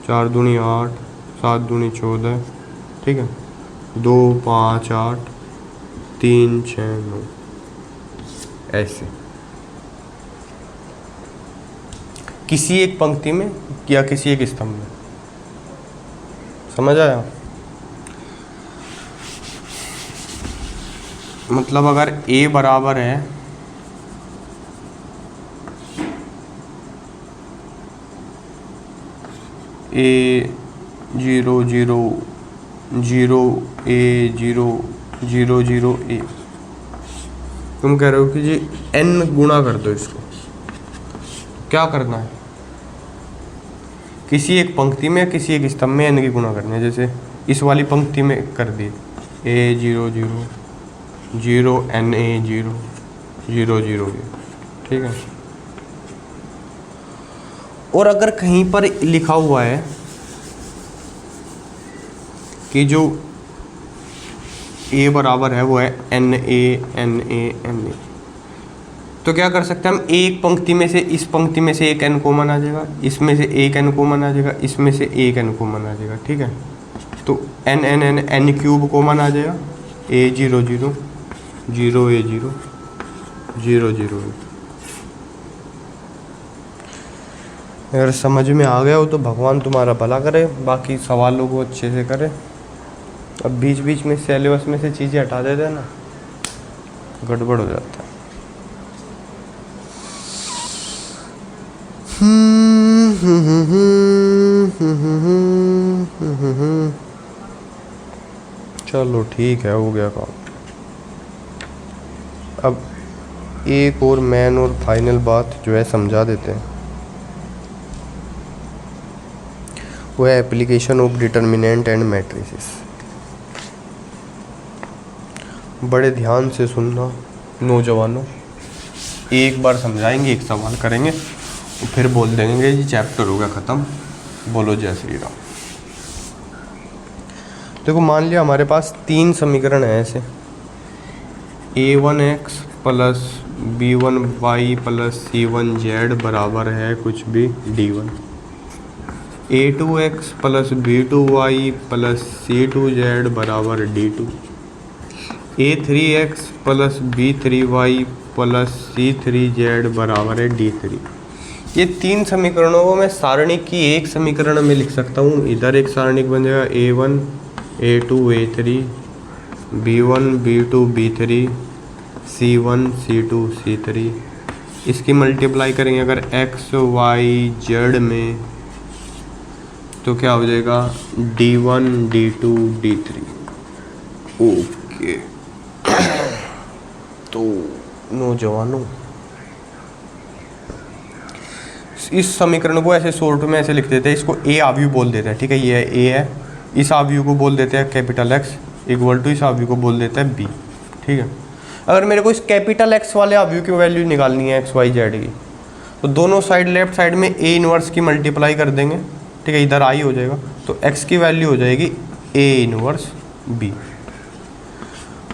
4 दूनी 8, 7 दूनी 14, ठीक है। 2 5 8 3 6 9 ऐसे किसी एक पंक्ति में या किसी एक स्तंभ में। समझ आया? मतलब अगर A बराबर है A 0 0 0 A 0 0 0 A, तुम कह रहे हो कि जी n गुणा कर दो इसको। क्या करना है? किसी एक पंक्ति में या किसी एक स्तंभ में n की गुणा करनी है। जैसे इस वाली पंक्ति में कर दी A 0 0 0 n A 0 0 0 A, ठीक है। और अगर कहीं पर लिखा हुआ है कि जो A बराबर है वो है n A n A n A, तो क्या कर सकते हैं हम? एक पंक्ति में से इस पंक्ति में से एक n कॉमन आ जाएगा, इसमें से एक n कॉमन आ जाएगा, इसमें से एक n कॉमन आ जाएगा, ठीक है। तो n n n n cube common आ जाएगा। A 0 0 0 A 0 0 0 A। अगर समझ में आ गया हो तो भगवान तुम्हारा भला करे, बाकी सवालों को अच्छे से करे। अब बीच बीच में सिलेबस में से चीज़ें हटा देते हैं ना, गड़बड़ हो जाता है। चलो ठीक है, हो गया काम। अब एक और मेन और फाइनल बात जो है समझा देते हैं, वो है application of determinant and matrices. बड़े ध्यान से सुनना नौजवानों, एक बार समझाएंगे, एक सवाल करेंगे, फिर बोल देंगे जी चैप्टर हो गया ख़त्म, बोलो जय श्री राम। देखो मान लिया हमारे पास 3 समीकरण है ऐसे, A1x plus B1y plus C1z बराबर है कुछ भी D1, A2x plus B2y plus C2z बराबर D2, A3x plus B3y plus C3z बराबर है D3। ये 3 समीकरणों को मैं सारणी की एक समीकरण में लिख सकता हूँ। इधर एक सारणी बन जाएगा A1 A2 A3 B1 B2 B3 C1 C2 C3। इसकी मल्टीप्लाई करेंगे अगर x y z में, तो क्या हो जाएगा D1 D2 D3। ओके तो नौजवानों, इस समीकरण को ऐसे शॉर्ट में ऐसे लिख देते हैं, इसको A आव्यूह बोल देते हैं, ठीक है। ये A है, इस आव्यूह को बोल देते हैं कैपिटल X इक्वल टू इस आव्यूह को बोल देते हैं B, ठीक है। अगर मेरे को इस कैपिटल X वाले आव्यूह की वैल्यू निकालनी है x y z की, तो दोनों साइड लेफ्ट साइड में A इनवर्स की मल्टीप्लाई कर देंगे, ठीक है। इधर I हो जाएगा, तो x की वैल्यू हो जाएगी A इनवर्स B।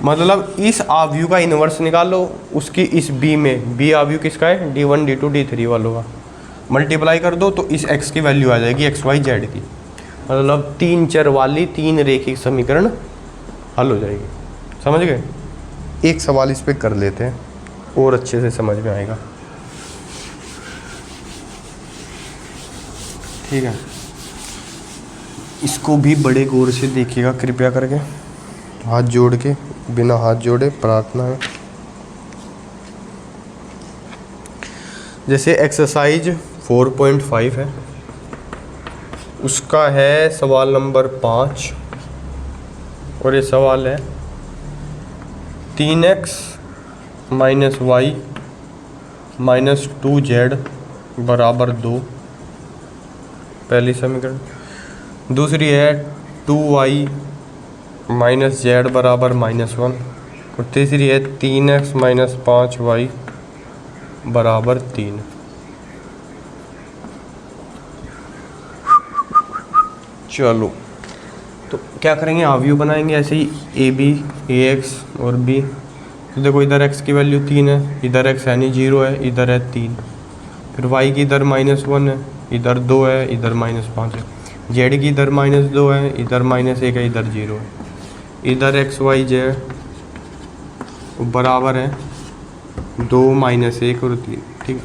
मतलब इस आव्यूह का इनवर्स निकालो, उसकी इस B में, B आव्यूह किसका है? D1 D2 D3 वालों का, मल्टीप्लाई कर दो तो इस x की वैल्यू आ जाएगी x y z की। मतलब 3 चर वाली 3 रेखिक समीकरण हल हो जाएगी। समझ गए? एक सवाल इस पे कर लेते हैं और अच्छे से समझ में आएगा, ठीक है। इसको भी बड़े गौर से देखिएगा कृपया करके, हाथ जोड़ के, बिना हाथ जोड़े प्रार्थना है। जैसे एक्सरसाइज 4.5 है, उसका है सवाल नंबर 5, और ये सवाल है 3x minus Y minus 2z बराबर 2, पहली समीकरण। दूसरी है 2y माइनस z बराबर -1, और तीसरी है 3x माइनस 5y बराबर 3। चलो तो क्या करेंगे, आव्यूह बनाएंगे ऐसे ही ए बी ए एक्स और बी। तो देखो इधर x की वैल्यू 3 है, इधर x है नहीं 0 है, इधर है 3। फिर y की इधर -1 है, इधर 2 है, इधर -5 है। z की इधर -2 है, इधर -1 है, इधर 0 है। इधर एक्स वाई जेड बराबर है 2 माइनस 1 और 3, ठीक है।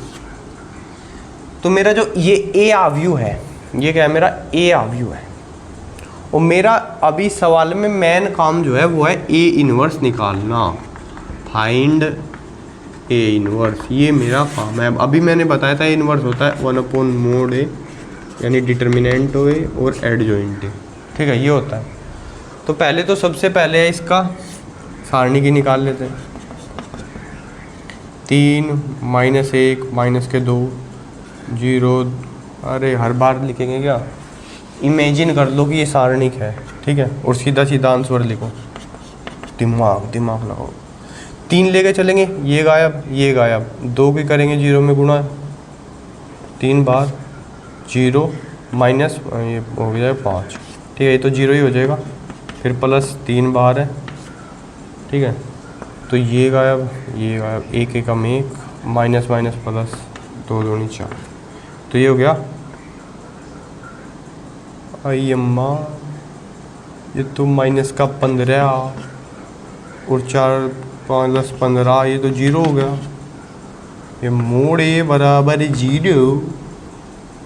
तो मेरा जो ये ए आव्यूह है, ये क्या है, मेरा ए आव्यूह है। और मेरा अभी सवाल में मेन काम जो है वो है ए इनवर्स निकालना, फाइंड ए इनवर्स, ये मेरा काम है। अभी मैंने बताया था ए इनवर्स होता है 1/mod ए, यानी डिटर्मिनेंट ओ ए और एडजॉइंट ए, ठीक है, ये होता है। तो पहले तो सबसे पहले इसका सारणी की निकाल लेते हैं। 3 माइनस 1 माइनस के 2 0, अरे हर बार लिखेंगे क्या, इमेजिन कर लो कि ये सारणिक है, ठीक है, और सीधा सीधा आंसर लिखो, दिमाग लगाओ। 3 लेके चलेंगे, ये गायब, 2 की करेंगे 0 में गुणा, 3 बार 0 माइनस ये हो गया 5, ठीक है, ये तो 0 ही हो जाएगा। फिर प्लस 3 बार है, ठीक है, तो ये गायब, 1 एकम 1 माइनस माइनस प्लस 2 दूनी 4, तो ये हो गया। आई अम्मा, ये तो माइनस का 15 और 4 प्लस 15, ये तो 0 हो गया। ये मोड ए बराबर 0,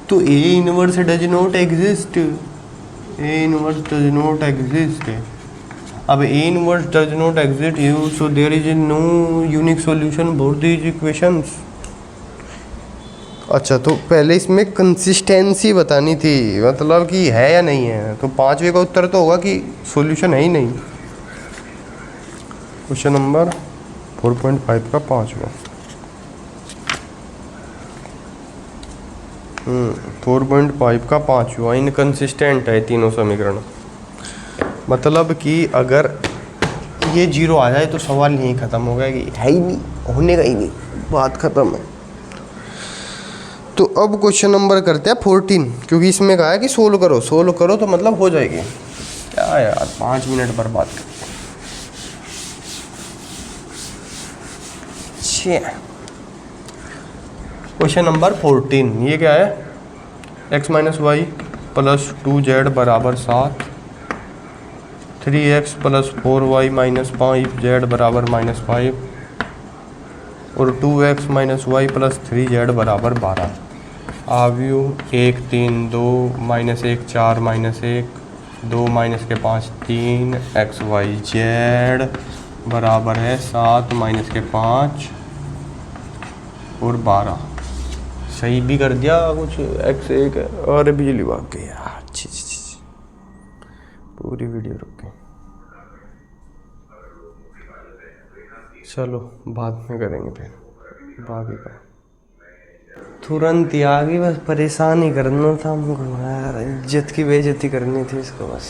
तो A inverse does not exist, A inverse does not exist. अब A inverse does not exist you, so there is no unique solution for these equations. अच्छा, तो पहले इसमें कंसिस्टेंसी बतानी थी, मतलब कि है या नहीं है। तो 5वें का उत्तर तो होगा कि सॉल्यूशन है ही नहीं। क्वेश्चन नंबर 4.5 का 5वां, 4.5 का 5वां, इनकंसिस्टेंट है तीनों समीकरण। मतलब कि अगर ये 0 आ जाए तो सवाल यहीं ख़त्म हो गया कि है ही नहीं, होने का ही नहीं, बात ख़त्म है। तो अब क्वेश्चन नंबर करते हैं 14, क्योंकि इसमें कहा है कि सोल्व करो तो मतलब हो जाएगी। क्या यार 5 मिनट बर्बाद कर। क्वेश्चन नंबर 14, ये क्या है, x minus Y plus 2z बराबर 7, 3x plus 4y minus 5z बराबर -5 और 2x minus Y plus 3z बराबर 12। आव्यूह 1 3 2 माइनस 1 4 माइनस 1 2 माइनस के 5 3 एक्स वाई जेड बराबर है 7 माइनस के 5 और 12। सही भी कर दिया कुछ, x1 और बिजली भाग गई यार। पूरी वीडियो रुक गई, चलो बाद में करेंगे फिर बाकी का। तुरंत ही आ गई, बस परेशान ही करना था हमको यार, इज्जत की बेइज्जती करनी थी इसको बस।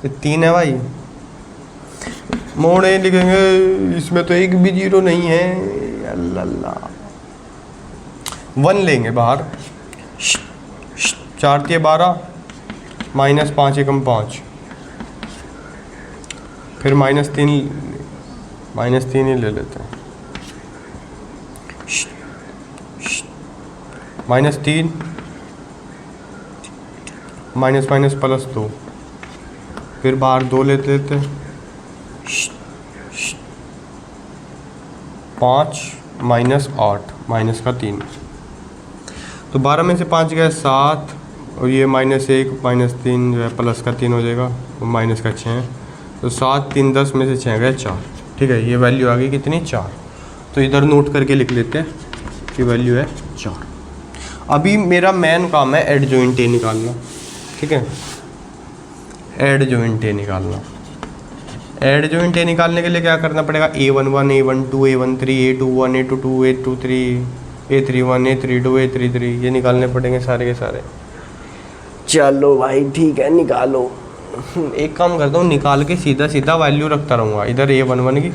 ये 3 है भाई, मोड़े लिखेंगे, इसमें तो एक भी 0 नहीं है। अल्लाह 1 लेंगे बाहर, 4 × 12 माइनस 5 एकम 5, फिर -3 ही ले लेते हैं, -3 माइनस माइनस प्लस 2, फिर बाहर 2 लेते थे, 5 माइनस 8 माइनस का 3, तो 12 में से 5 गया 7 और ये -1 -3 जो है प्लस का 3 हो जाएगा और माइनस का 6, तो 7 3 10 में से 6 गया 4, ठीक है। ये वैल्यू आ गई कितनी, 4। तो इधर नोट करके लिख लेते हैं कि वैल्यू है 4। अभी मेरा मेन काम है एडजॉइंट ए निकालना, ठीक है, एडजॉइंट ए निकालना। एडजॉइंट ए निकालने के लिए क्या करना पड़ेगा, A11 A12 A13 A21 A22 A23 A31 A32 A33, ये निकालने पड़ेंगे सारे के सारे। चलो भाई ठीक है, निकालो। एक काम करता हूँ, निकाल के सीधा सीधा वैल्यू रखता रहूँगा, इधर A11 की,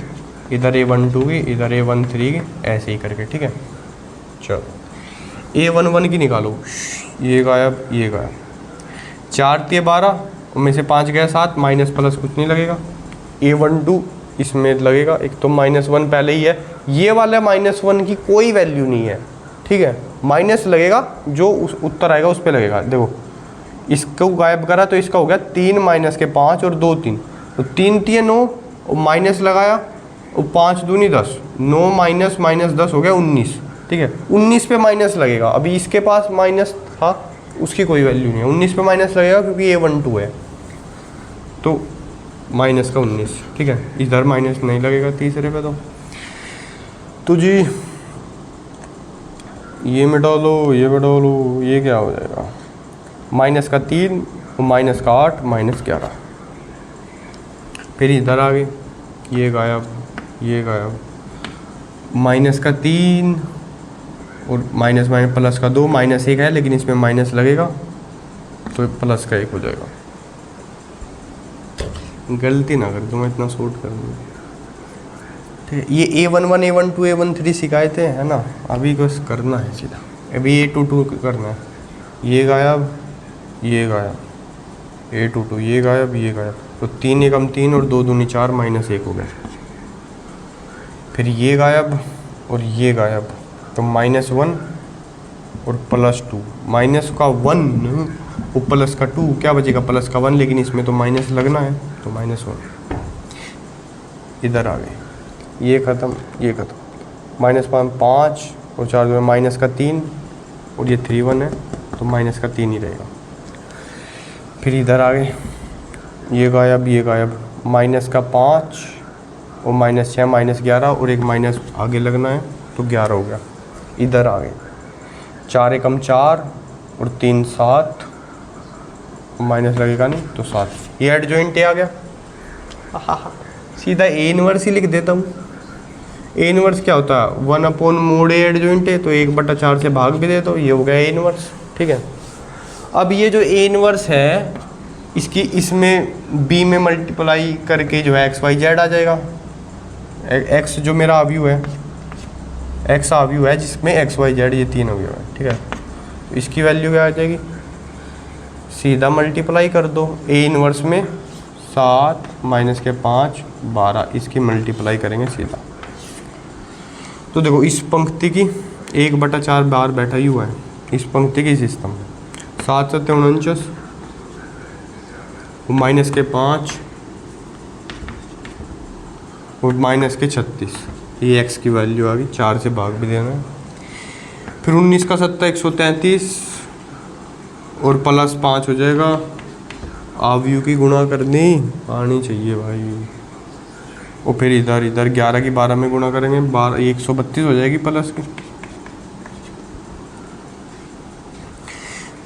इधर A12 की, इधर A13 की, ऐसे ही करके, ठीक है। चलो A11 की निकालो, ये गायब, ये गायब, 4 × 12 उनमें से 5 गया 7, माइनस प्लस कुछ नहीं लगेगा, A12 इसमें लगेगा, एक तो -1 पहले ही है, ये वाला -1 की कोई वैल्यू नहीं है, ठीक है, माइनस लगेगा, जो उस उत्तर आएगा उस पर लगेगा। देखो इसको गायब करा तो इसका हो गया 3 माइनस के 5 और 2 3, तो 3 3 9 और माइनस लगाया और 5 दूनी 10, 9 माइनस माइनस 10 हो गया 19। ठीक है, 19 पे माइनस लगेगा। अभी इसके पास माइनस था, उसकी कोई वैल्यू नहीं है, 19 पे माइनस लगेगा क्योंकि A12 है, तो माइनस का 19। ठीक है, इधर माइनस नहीं लगेगा तीसरे पे। तो जी ये मिटा लो, ये मिटा लो, ये क्या हो जाएगा, माइनस का 3 और माइनस का 8 माइनस 11। फिर इधर आ गए, ये गायब, ये गायब, माइनस का 3 और माइनस माइनस प्लस का 2, माइनस 1 है लेकिन इसमें माइनस लगेगा तो प्लस का 1 हो जाएगा। गलती ना कर दूँ मैं, इतना शॉर्ट कर दूँ। ठीक है, ये A11 A12 A13 शिकायतें है ना, अभी बस करना है सीधा। अभी A22 करना है, ये गायब, ये गायब, A22, ये गायब, ये गायब, तो 3 एकम 3 और 2 दूनी 4 माइनस 1 हो गया। फिर ये गायब और ये गायब, तो -1 और +2, माइनस का 1 और प्लस का 2, क्या बचेगा प्लस का 1, लेकिन इसमें तो माइनस लगना है तो -1। इधर आ गए, ये ख़त्म, ये ख़त्म, -5 और 4 माइनस का 3 और ये 3 1 है तो माइनस का 3 ही रहेगा। फिर इधर आ गए, ये गायब, ये गायब, माइनस का 5 और -6 -11 और एक माइनस आगे लगना है तो 11 हो गया। इधर आ गए, 4 एकम 4 और 3 7, माइनस लगेगा नहीं तो 7। ये एडजॉइंट आ गया, सीधा A इनवर्स ही लिख देता हूँ। A इनवर्स क्या होता है, 1/mod A एडजॉइंट है तो 1/4 से भाग भी देता हूँ, ये हो गया A इनवर्स। ठीक है, अब ये जो A इनवर्स है इसकी इसमें B में मल्टीप्लाई करके जो है XYZ आ जाएगा। X जो मेरा अवयव है, X अवयव है जिसमें XYZ ये 3 अवयव है। ठीक है, तो इसकी वैल्यू क्या आ जाएगी, सीधा मल्टीप्लाई कर दो। A इनवर्स में 7 माइनस के 5 12, इसकी मल्टीप्लाई करेंगे सीधा। तो देखो इस पंक्ति की 1/4 बार बैठा ही हुआ है, इस पंक्ति की सिस्टम 7 7 49 माइनस के 5 और माइनस के 36, ये x की वैल्यू आ गई, 4 से भाग भी देना है। फिर 19 का 7 133 और +5 हो जाएगा, अवयव की गुणा करनी आनी चाहिए भाई। और फिर इधर 11 की 12 में गुणा करेंगे, 132 हो जाएगी प्लस की।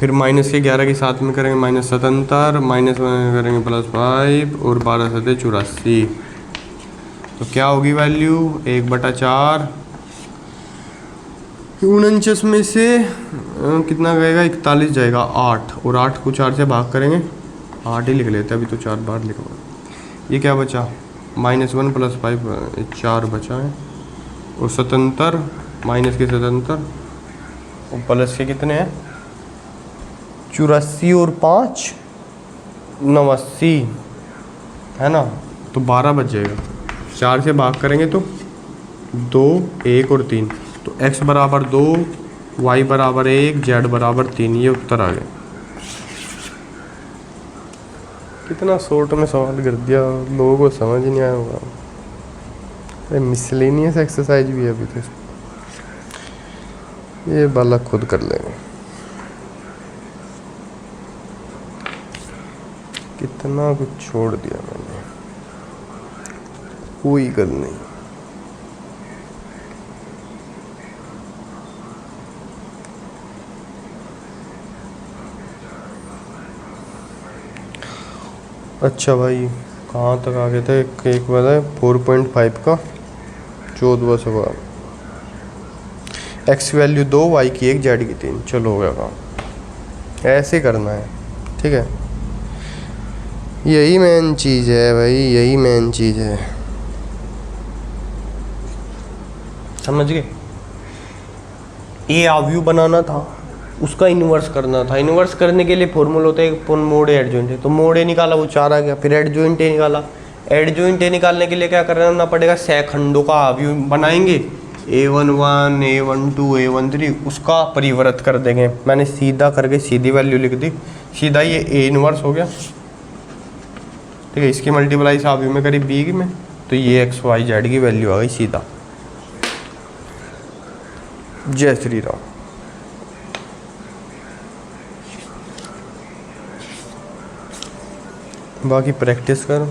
फिर माइनस के 11 के 7 में करेंगे -77, माइनस करेंगे +5 और 12 7 84, तो क्या होगी वैल्यू 1/4। 49 में से कितना गएगा, 41 जाएगा, 8, और 8 को 4 से भाग करेंगे, 8 ही लिख लेते हैं, अभी तो 4 बार लिखवा। ये क्या बचा, -1 +5 4 बचा है, और 77 माइनस के 77 और प्लस के कितने हैं 84 और 5 89 है ना, तो 12 बच जाएगा। 4 से भाग करेंगे तो 2 1 और 3, तो x बराबर 2, y बराबर 1, z बराबर 3, ये उत्तर आ गया। कितना शॉर्ट में सवाल कर दिया, लोगों को समझ नहीं आया होगा। अरे मिसलेनियस एक्सरसाइज भी है अभी तो, ये बाला खुद कर लेंगे। कितना कुछ छोड़ दिया मैंने, कोई गल नहीं। अच्छा भाई कहाँ तक आ गए थे, एक बार है 4.5 का 14वां सवाल। x वैल्यू 2, y की 1, z की 3, चलो हो गया काम। ऐसे करना है, ठीक है, यही मेन चीज़ है भाई, यही मेन चीज़ है, समझ गए। ए अवयव बनाना था, उसका इन्वर्स करना था। इन्वर्स करने के लिए फॉर्मूला होता है एक मोड ए एडजॉइंट है, तो मोड ए निकाला वो 4 आ गया। फिर एडजॉइंट ए निकाला, एडजॉइंट ए निकालने के लिए क्या करना पड़ेगा, सहखंडों का अवयव बनाएंगे, A11 A12 A13, उसका परिवर्त कर देंगे। मैंने सीधा करके सीधी वैल्यू लिख दी, सीधा ये ए इनवर्स हो गया, ठीक है। इसकी मल्टीप्लाई साहब में करी बी में, तो ये एक्स वाई जेड की वैल्यू आ गई सीधा। जय श्री राम। बाकी प्रैक्टिस करो,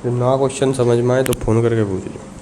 जो ना क्वेश्चन समझ में आए तो फ़ोन करके पूछ लो।